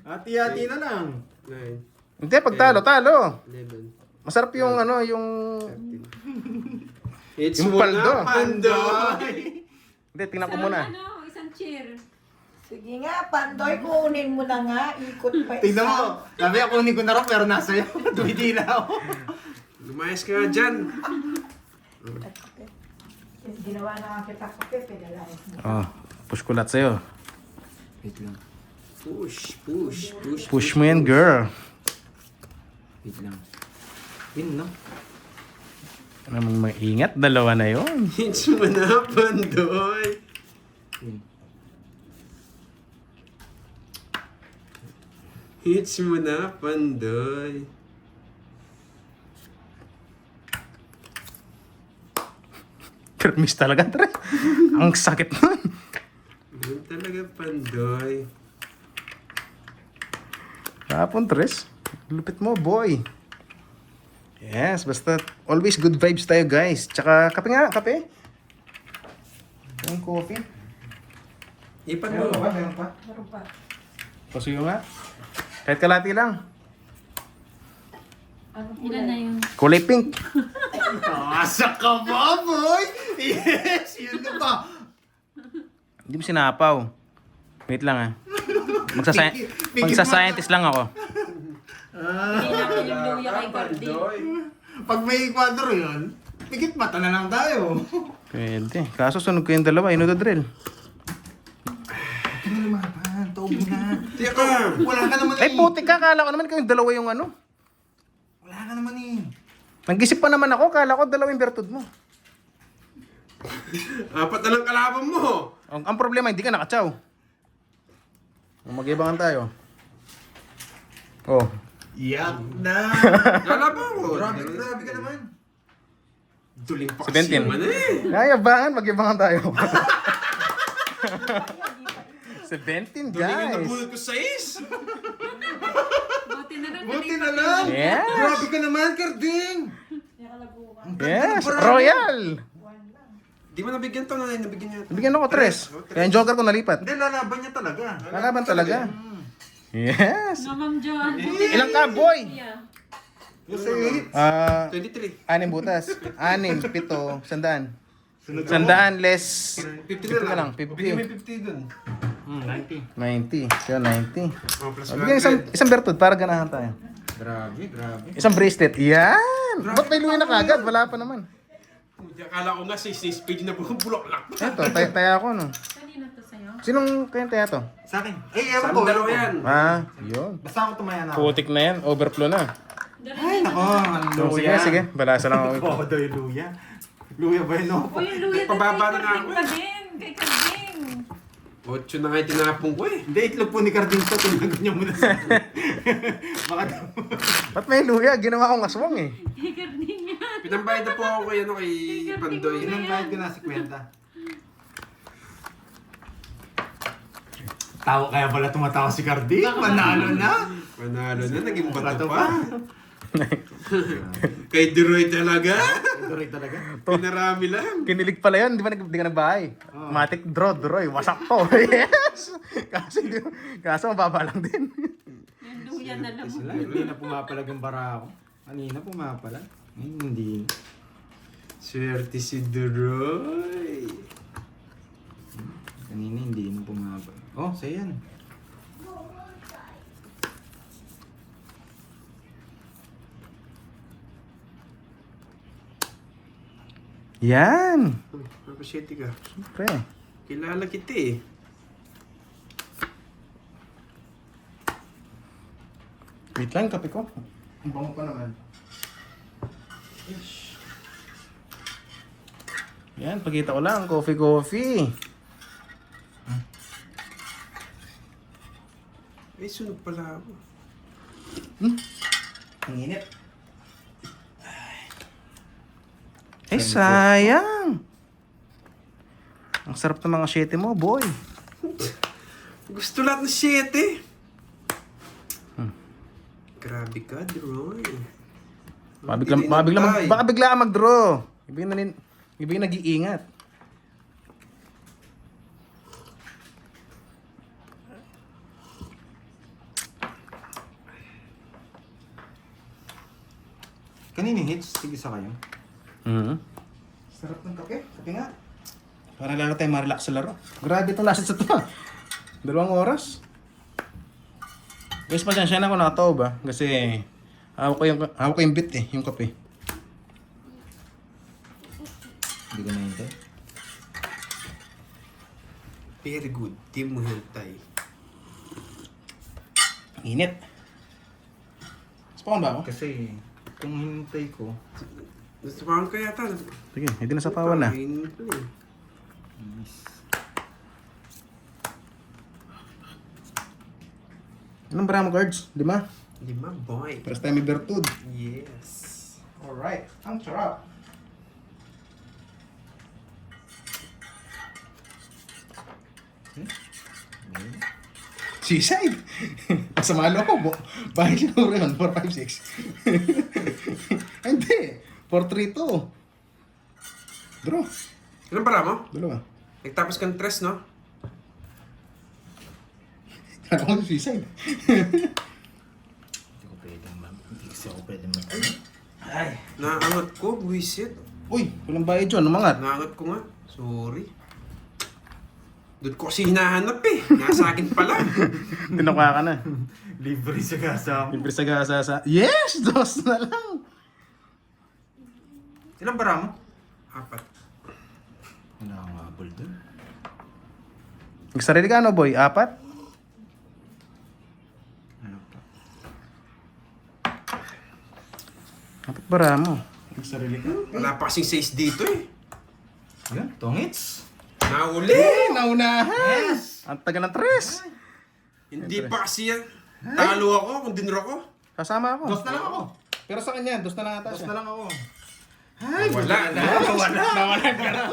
Hati-hati na lang. 9, Hindi, pag talo. 11, Masarap yung ano, yung... 13. Hits Yung mo paldo. na, Pandoy. Hindi, tingnan ko muna. Isang cheer. Sige nga, Pandoy, kunin mo na nga. Ikot pa isa. Tignan mo. Sabi ako, kunin ko na rin pero nasa iyo. Tumitila ako. Lumayas ka nga dyan. Ginawa na nga kita kape, pedalahin mo. Oh, push ko lahat sa'yo. Wait lang. Push. Push mo yan, girl. Wait lang. Win no? Ano mong maingat? Dalawa na yon. Hits mo na, Pandoy. Win. Hits mo na, Pandoy. Permis talaga, Tre. Ang sakit nun. Ganun talaga, Pandoy. Kapon, Tres. Lupit mo, boy. Yes, basta always good vibes tayo, guys. Tsaka, kape nga, kape. Yung coffee. Ipan Meron mo. pa? Meron pa? Meron pa. Pasuyo nga. Kahit kalati lang. Ano Ilan na yun? Kulay pink. Asa ka ba, boy? Yes! Yun na ba? Hindi mo sinapaw. Wait lang ah. Magsa-scientist lang ako. Hindi natin yung luya kay Gordy. Pag may kwadro yun, pikit mata na lang tayo. Pwede. Kaso sunod ko yung dalawa. Inudodrill. Ito na lumaban. Taubo na. Teka! Wala ka naman Ay putik ka. Kala ko naman kayong dalawa yung ano. Wala ka naman eh. Nag-isip pa naman ako. Kala ko dalawa yung bertud mo. Apat na lang kalaban mo. Ang problema, hindi ka nakatsaw. Mag-ibangan tayo. Oh. Yak na. Kalaban mo. Grabe ka naman. Duling pa 17. kasi yung ano eh. Nayabangan, mag-ibangan tayo. 17 Duling ang guys. nabulot ko 6. Buti na lang. Buti na lang. Yes. Grabe ka naman, Karding. Nakalabukan. Yes. Royal. Di mo nabigyan to, nanay. Nabigyan niya. Bigyan ako 3. Kaya yung joker ko nalipat. Hindi, lalaban niya talaga. Lalaban talaga. Yes. No, Ma'am John. Ilang ka, boy? Yeah. Kasi hit. 23. 6 butas. 6, 7, 100. 100 less 50 na lang. 50. Bigyan mo yung 50 dun. 90. 90. Siya 90. Oh, plus Bigyan isang bertud para ganahan tayo. Grabe, grabe. Isang bracelet. Yan! Ba't may luya na kagad? Wala pa naman. Akala ko nga 6 page na bulok lang. Eto, taya ako no. Kanina to sa'yo? Sinong kayong taya to? Sa akin. Eh, ewan Saan ko. dalawa ewan ko. yan? Ah, yun. Basta ako tumaya na ako. Putik na yan. Overflow na. Ay, nako. Ang So, sige, luya. sige. Balasa lang ako. Oo, daw yung luya. Luya ba yun? No? O yung luya Pababa na kay nga Karding ako pa eh. din. Kay Karding. 8 na nga yung tinapon ko eh. Hindi, itlog po ni Carding to. Tinagot niya muna sa akin. Baka daw. Ba't may luya? Ginawa kong aswang eh. Kay Karding yan. Pinambayad na po ako kay, ano, kay Pandoy. Ilang bayad ko na si Kwenta? Tawa kaya pala tumatawa si Carding? Manalo na. Panalo na, naging bato Bato pa. Kay Deroy talaga. Tuloy talaga. Pinarami lang. Kinilig pala yun. Di ba di ka nagbahay? Matic draw, Droy. Wasak to. Yes! Kaso mababa lang din. Yung luya na lang. Sila, hindi na pumapalag ang bara ako. Kanina pumapalag. Ngayon hindi. Swerte si Deroy. Kanina hindi na pumapalag. Oh, sa'yo yan. Yan! Napasiyete ka. Siyempre. Kilala kita eh. Wait lang, kape ko. Ang bango pa naman. Yan, pagkita ko lang. Coffee. Ay, sunog pala ako. Ang init. Ay, sayang! Ang sarap ng mga shete mo, boy. Gusto lahat ng 7. Grabe ka, Deroy. Baka bigla mag-draw. Ibig nag-iingat. Kanina hits, tigisa kayo. Sarap ng kape. Kape nga. Para lalo tayo ma-relax sa laro. Grabe itong lasted sa ito. 2 oras. Guys, pasensya na ako nakataob ba? Kasi hawak ko yung bit eh, yung kape. Hindi ko nahintay. Very good. Di mo hintay. Init. Spawn ba ako? Kasi kung hintay ko, Nasapahan ka yata. Sige, hindi na sapawan na. Kainin ko eh. Anong bramo guards? 5? 5, boy. Paras tayo may bertud. Yes. Alright, ang sarap. Seaside? Sa malo ko, bahay siguro yun, 456. Hindi, 432. Draw, Ilan para mo? 2. Nagtapos kang 3, no? Ako ang suicide. Hindi ko pwede, ma'am. Hindi kasi ako pwede mag... Ay! Naangat ko, buwisit. Uy, walang bayad yun. Umangat. Naangat ko nga. Sorry. Doon ko kasi hinahanap eh. Nasa akin pala. Tinuka ka na. Libre sa gasa mo. Libre sa gasa. Yes! 2 na lang. Ilang bara mo? 4. Wala akong habol dun. Nagsarili ka ano, boy? 4? Ano pa? 4 bara mo. Nagsarili ka? Wala pa kasing 6 dito eh. Yan, tongits. Nauli! Naunahan! Yes! Ang taga ng 3. Hindi pa kasi yan. Talo ako kung dinro ko. Kasama ako. 2 na lang ako. Pero sa kanya, 2 na lang ata 2 siya. na lang ako. Wala na. Nawala ka na.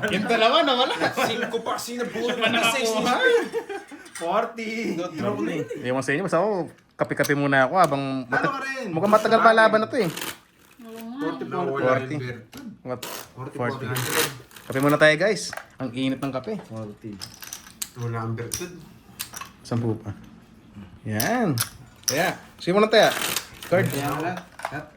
Yung dalawa, nawala. 5 pa kasi nabuhat na 6. 40. Not-draw ko na yun eh. Ewan sa inyo, basta ako, kape-kape muna ako habang... Talo ka rin. Mukhang matagal pa laban na to eh. Oo nga. Nawala 40. yung Berto. What? 40. Kape muna tayo guys. Ang init ng kape. 40. Wala ang Berto. 10 pa. Yan. Kaya, sige muna tayo. Card. Kaya wala. Cut.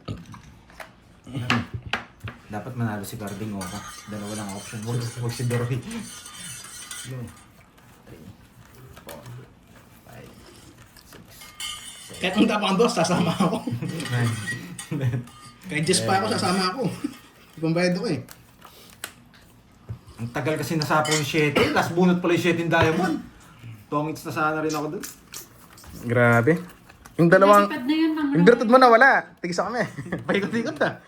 Dapat manalo si Carding o dalawa lang option. Huwag si Dory. No. 3, 4, 5, 6, 7, Kahit kung tapang 2, sasama ako. Kahit Jess pa ako, sasama ako. Ibang bayad ako eh. Ang tagal kasi nasapo yung 7. Last bunot pala yung 7 diamond. Tongits na sana rin ako dun. Grabe. Yung dalawang... Nasipad na yun, Ma'am Yung birtud mo na wala. Tigisa kami. Paikot-ikot na.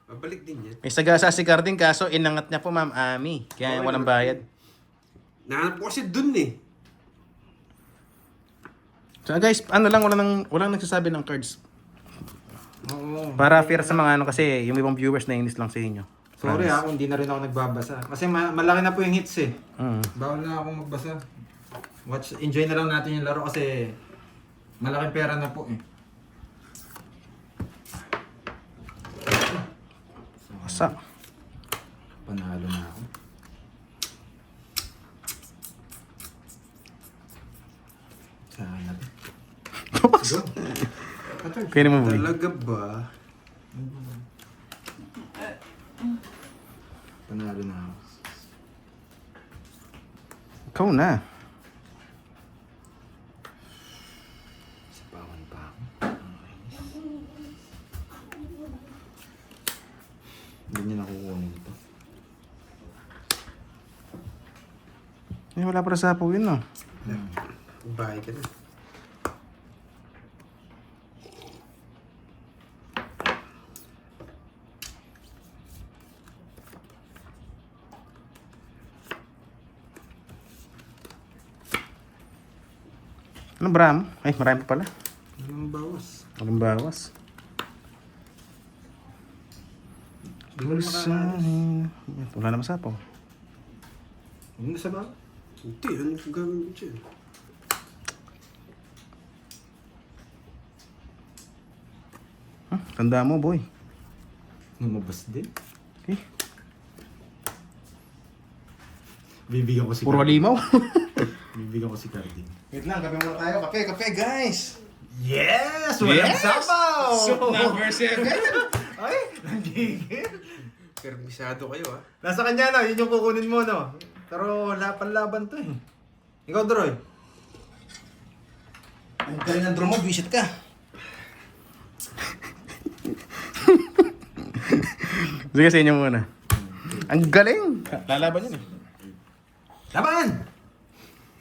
Babalik din yan. May sagasa si Carding kaso inangat niya po Ma'am Ami. Kaya walang bayad. Nahanap ko kasi dun eh. So guys, ano lang, walang nagsasabi ng cards. Oo. Para fair sa mga ano kasi yung ibang viewers na English lang sa inyo. Sorry ha, kung hindi na rin ako nagbabasa. Kasi malaki na po yung hits eh. Mm. Bawal na akong magbasa. Enjoy na lang natin yung laro kasi malaking pera na po eh. Sa Panalo na ako. Sa akin na. Kaya mo buli. Talaga ba? Panalo na ako. Ikaw na. Sa pawan pa ako. Hindi niya nakukunin ito. Eh, wala para sa po yun no. Bahay ka na. Anong bram? Ay, marami pa pala. Anong bawas? Walang bawas. Wala naman sapaw. Hindi na sa bawa. Hindi, ano yung gagawin ko dyan? Tanda mo, boy. Lumabas din. Okay. Bibigyan ko si Puro Carding. limaw. Bibigyan ko si Carding. Wait lang, kape muna tayo. Kape, guys. Yes! Walang sapaw! So, number 7. Ay! Nagigil! Permisado kayo ah. Nasa kanya na, yun yung kukunin mo no. Pero laban-laban to eh. Ikaw, Droy. Ang galing ng drum mo, visit ka. Sige sa inyo muna. Ang galing. Lalaban yun eh. Laban!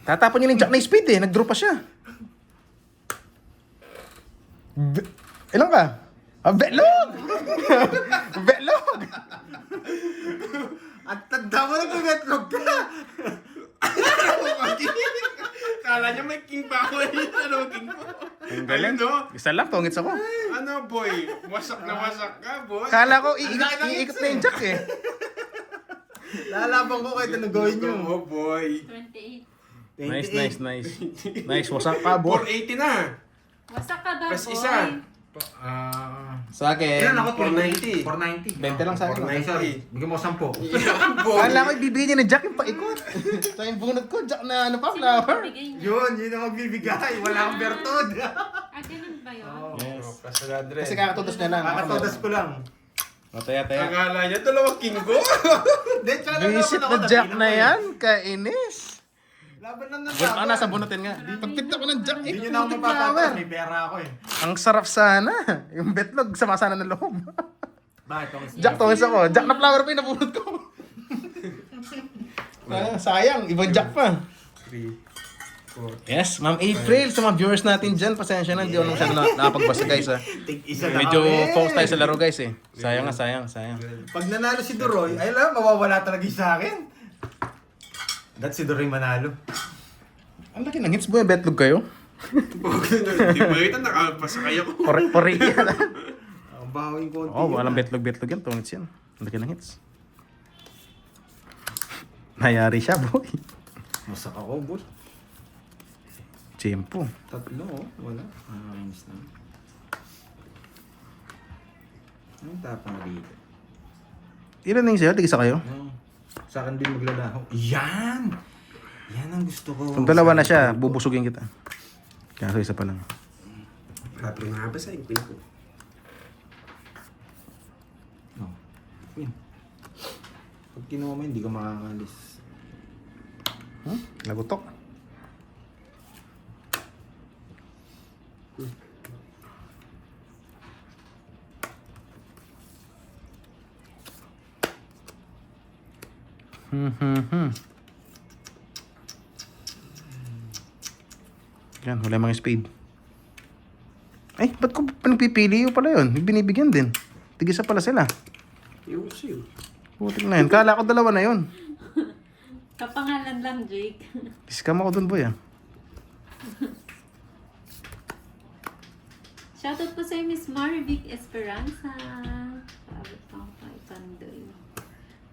Tatapon niya yung jack na speed eh. Nag-draw pa siya. Ilan ka? Ah, betlog! Betlog! At tanda mo nag-betlog ka! Kala niya may king pa ako eh. Ano king ko? Ang galing. Ayun, no? Isa lang, tongits ako. Ano boy? Wasak na wasak ka boy. Kala ko iikot na yung jack eh. Lalaban ko kahit ano gawin nyo. Oh boy. 28. Nice. Nice, wasak ka, boy. 480 na. Wasak ka daw, Press boy. isa. Sa akin, Ilan ako? 490. 490. 20 lang sa akin. Ay, sorry. Bigyan mo 10. Kala ko ibibigyan niya ng jack yung paikot. Sa yung bunot ko, jack na ano pa, flower. Bigay niya. Yun ang magbibigay. Wala akong bertod. Ah, ganun ba yun? Yes. Kasagadre. Kasi kakatutos niya lang. Kakatodas ko lang. O, taya. Akala niya, dalawang king ko. Visit na jack na yan, kainis. Laban lang ng Bunot, nasa bunutin nga. Pagpita ko ng jack, Hindi nyo na ako putik mapapataas. flower. May pera ako eh. Ang sarap sana. Yung betlog, sama sana ng loob. Bakit ako? Jack tongis ako. Jack na flower pa yung nabunot ko. Sayang, ibang jack pa. 3, 4. Yes, Ma'am April, sa mga viewers natin dyan, pasensya na, hindi ako masyado nakapagbasa guys ha. Isa na Medyo kami. focus tayo sa laro guys eh. Sayang nga, sayang. Pag nanalo si Duroy, ay alam, mawawala talaga yung sa akin. That's si Duroy manalo. Ang laki ng hits mo yung betlog kayo. Hindi mo kita, nakapasakay ako. Pore yan. Ang bahawing konti. Oo, walang betlog yan, 2 hits yan. Ang laki ng hits. Nayari siya boy. Masak ako, boy. Tiyempo. Tatlo, oh. Wala. Ayos na. Anong tapang dito? Ilan na yung sa'yo? Tig-isa kayo? No. Sa akin din maglalaho. Yan! Yan ang gusto ko. Kung dalawa na siya, bubusugin kita. Kaso isa pa lang. Happy nga ba sa yung pin ko? No. Queen. Pag kinuha mo, hindi ka makakalis. Lagutok. Yan, wala mga spade. Ay, ba't ko pinagpipili yung pala yun? Binibigyan din. Tigisa pala sila. Yung sa'yo. Putik na yun. Kala ko dalawa na yun. Kapangalan lang, Jake. Discam ako dun, boy ah. Shoutout po sa Miss Marvic Esperanza. Sabi pa kay Pandoy.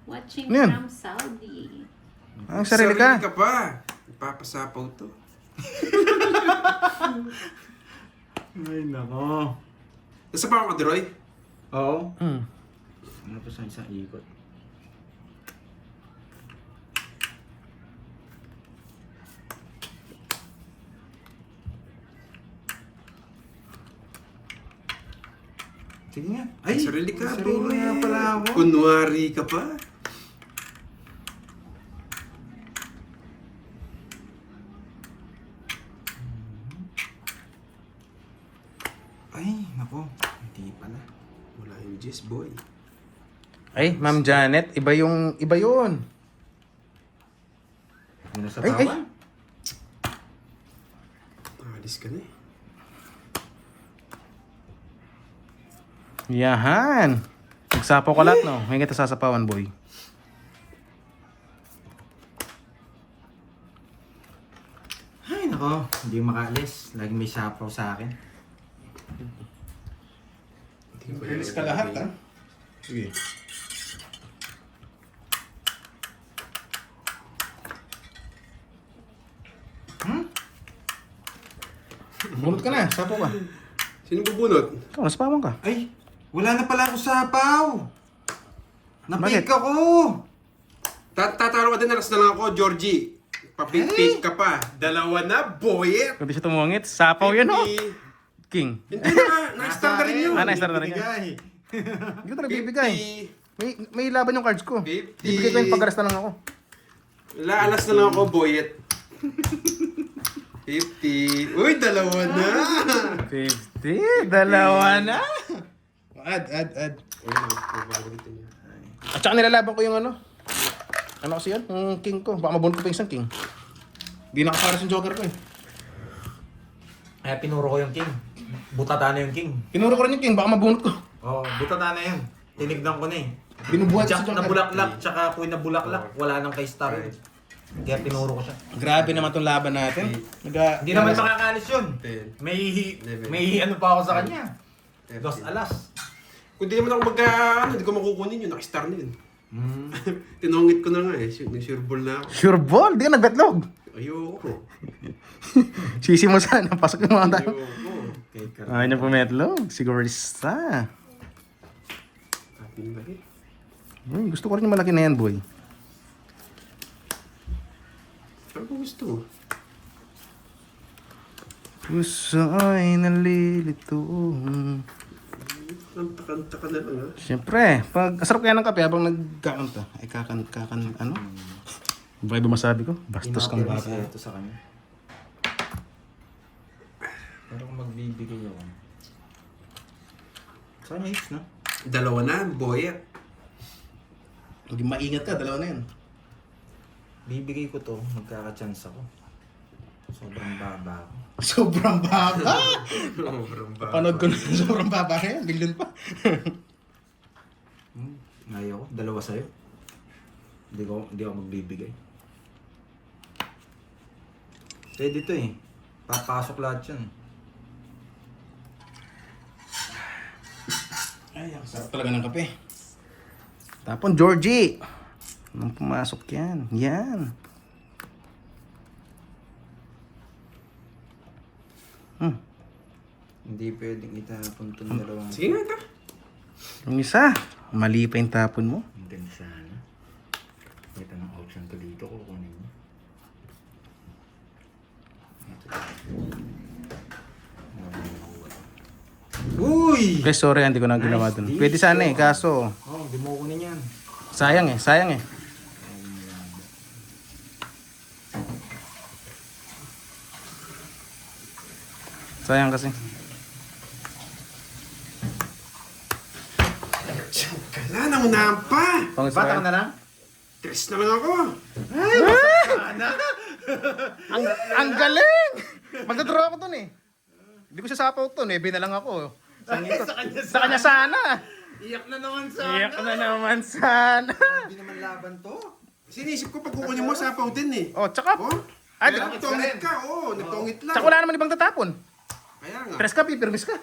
Watching Ano yun? from Saudi. Ang sarili ka. Sarili ka pa. Ipapasapaw to. Ay, nako. Nasa pa ako, Deroy? Oo. Hmm. Ano pa sa isang ikot? Sige nga. Ay, sarili ka, sarili boy. nga pala ako. Kunwari ka pa. Ay, nako. Hindi pala. Wala yung Jess, boy. Ay, Ma'am Janet, iba yun. Muna sa Ay, ay. tawa. Alis ka na eh. Yahan. Nagsapaw ka lahat, no? Ngayon kita sasapawan, boy. Ay, nako. Hindi makaalis. Lagi may sapaw sa akin. Bilis ka lahat, ha? Sige. Bunot ka na, sapaw ka. Sino bubunot? Ikaw, nasapawan ka. Ay, wala na pala ako sapaw. Bakit? Napik ako. Tataro ka din, alas na lang ako, Georgie. Papit-pit ka pa. Dalawa na, boy. Kung di siya tumungit, sapaw yan, oh. King. Hindi na, na-star na rin yun. Ah, na-star na rin yan. Binigay. Hindi ko talaga bibigay. May laban yung cards ko. 50. Bibigay ko yung pag-alas na lang ako. Alas na lang ako, boyet. 50. Uy, dalawa na. 50, dalawa na. Add. Uy, nakapagpapagalitin niya. At saka nilalaban ko yung ano. Ano kasi yan? Yung king ko. Baka mabunod ko pa yung isang king. Hindi nakaparas yung joker ko eh. Kaya pinuro ko yung king. Butata na yung king. Pinuro ko rin yung king, baka mabunod ko. Oo, butata na yun. Tinignan ko na eh. Binubuhat Jack sa na joker. bulaklak, tsaka queen na bulaklak. Wala nang kay star. Kaya pinuro ko siya. Grabe naman tong laban natin. Hindi naman makakalis yun. 10. May ano pa ako sa kanya. Dos alas. Kung di naman ako hindi ko makukunin yun. Naka-star na yun. Tinungit ko na nga eh. Sure ball na ako. Sure ball, di ka nagbetlog. Ayoko. Sisi mo sana, pasok yung mga tayo. Ayoko. Kay Carl. Ayaw niya pumetlog. Siguro isa. Ating laki. Gusto ko rin yung malaki na yan, boy. Ano ba gusto? Puso ay nalilito. Kanta-kanta ka na lang ha. Siyempre, pag asarap kaya ng kape habang nagkakanta, ay ano? Ba iba masabi ko? Bastos kang Inapermis bata. ito sa kanya. Pero kung magbibigay ako. Sana hits, no? Dalawa na, boy. Maging maingat ka, dalawa na yan. Bibigay ko to, magkaka-chance ako. Sobrang baba ako. Sobrang baba! Sobrang ba? Panood ko na sobrang baba na yan, billion pa. Ayaw ko, dalawa sa'yo. Hindi ako magbibigay. Pwede to eh. Papasok lahat yan. Ay, ang sarap talaga ng kape. Tapon, Georgie! Nung pumasok yan. Yan. Hindi pwedeng itapon itong dalawang. Sige nga ito. Yung isa, mali pa yung tapon mo. Hindi sana. Ito ng option ko dito, kukunin mo. Ito. Uy! Okay, sorry, hindi ko na ginawa dun. Nice Pwede sana eh, dito. kaso Oh, hindi mo kunin yan. sayang eh. Sayang kasi. Kala na unahan pa. Bata ka na lang? Tres naman ako. Ang galing! Magdadraw ako dun eh. Hindi ko siya sapaw dun eh, binalang ako. Sa kanya sana. Iyak na naman Iyak na naman sana. Hindi naman laban to. Sinisip ko pag kukunin mo, sapaw din eh. Oh, tsaka. Oh? Ay, Nagtongit ka, oo. Nagtongit lang. tsaka wala naman ibang tatapon. Kaya nga. Tres ka, pipirmis ka.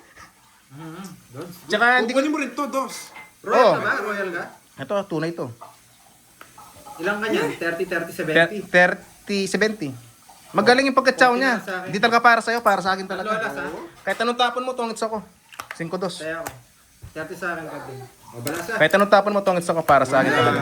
Tsaka hindi ko... Kukunin mo rin to, dos. Royal Oh. ka ba? Royal ka? Ito, tunay to. Ilang kanya? 30, 30, 70? 30, 70. Magaling yung pagkatsaw niya. Okay na sa akin. Hindi talaga para sa'yo, para sa akin talaga. Lola, sa? Kahit anong tapon mo, tungits ako. 5-2. Kaya ako. 30 sa akin kati. O, balasa. Kahit anong tapon mo, tungits ako para sa akin talaga.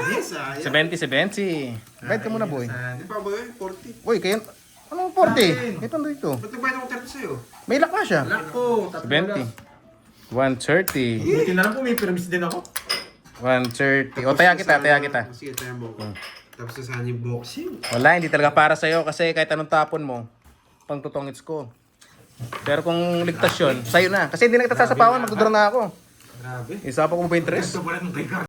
Nice, sayang. 70. Bayad ka muna, boy. Di ba ba yun? 40. Boy, kayo... Anong 40? Ito dito. Ba't nagbayad ako 30 sa'yo? May lock na siya. Anak ko. 70. 130. Buti na lang po may permis din ako. 130. O, taya kita. Sige, taya mo ko. Tapos sasaan yung boxing. Wala, hindi talaga para sa'yo kasi kahit anong tapon mo, pang tutongits ko. Pero kung ligtas yun, sa'yo na. Kasi hindi na kita sasapawan, magdodraw na ako. Grabe. Isa pa ko mo pa yung tres. Ito pala nung kay Carl.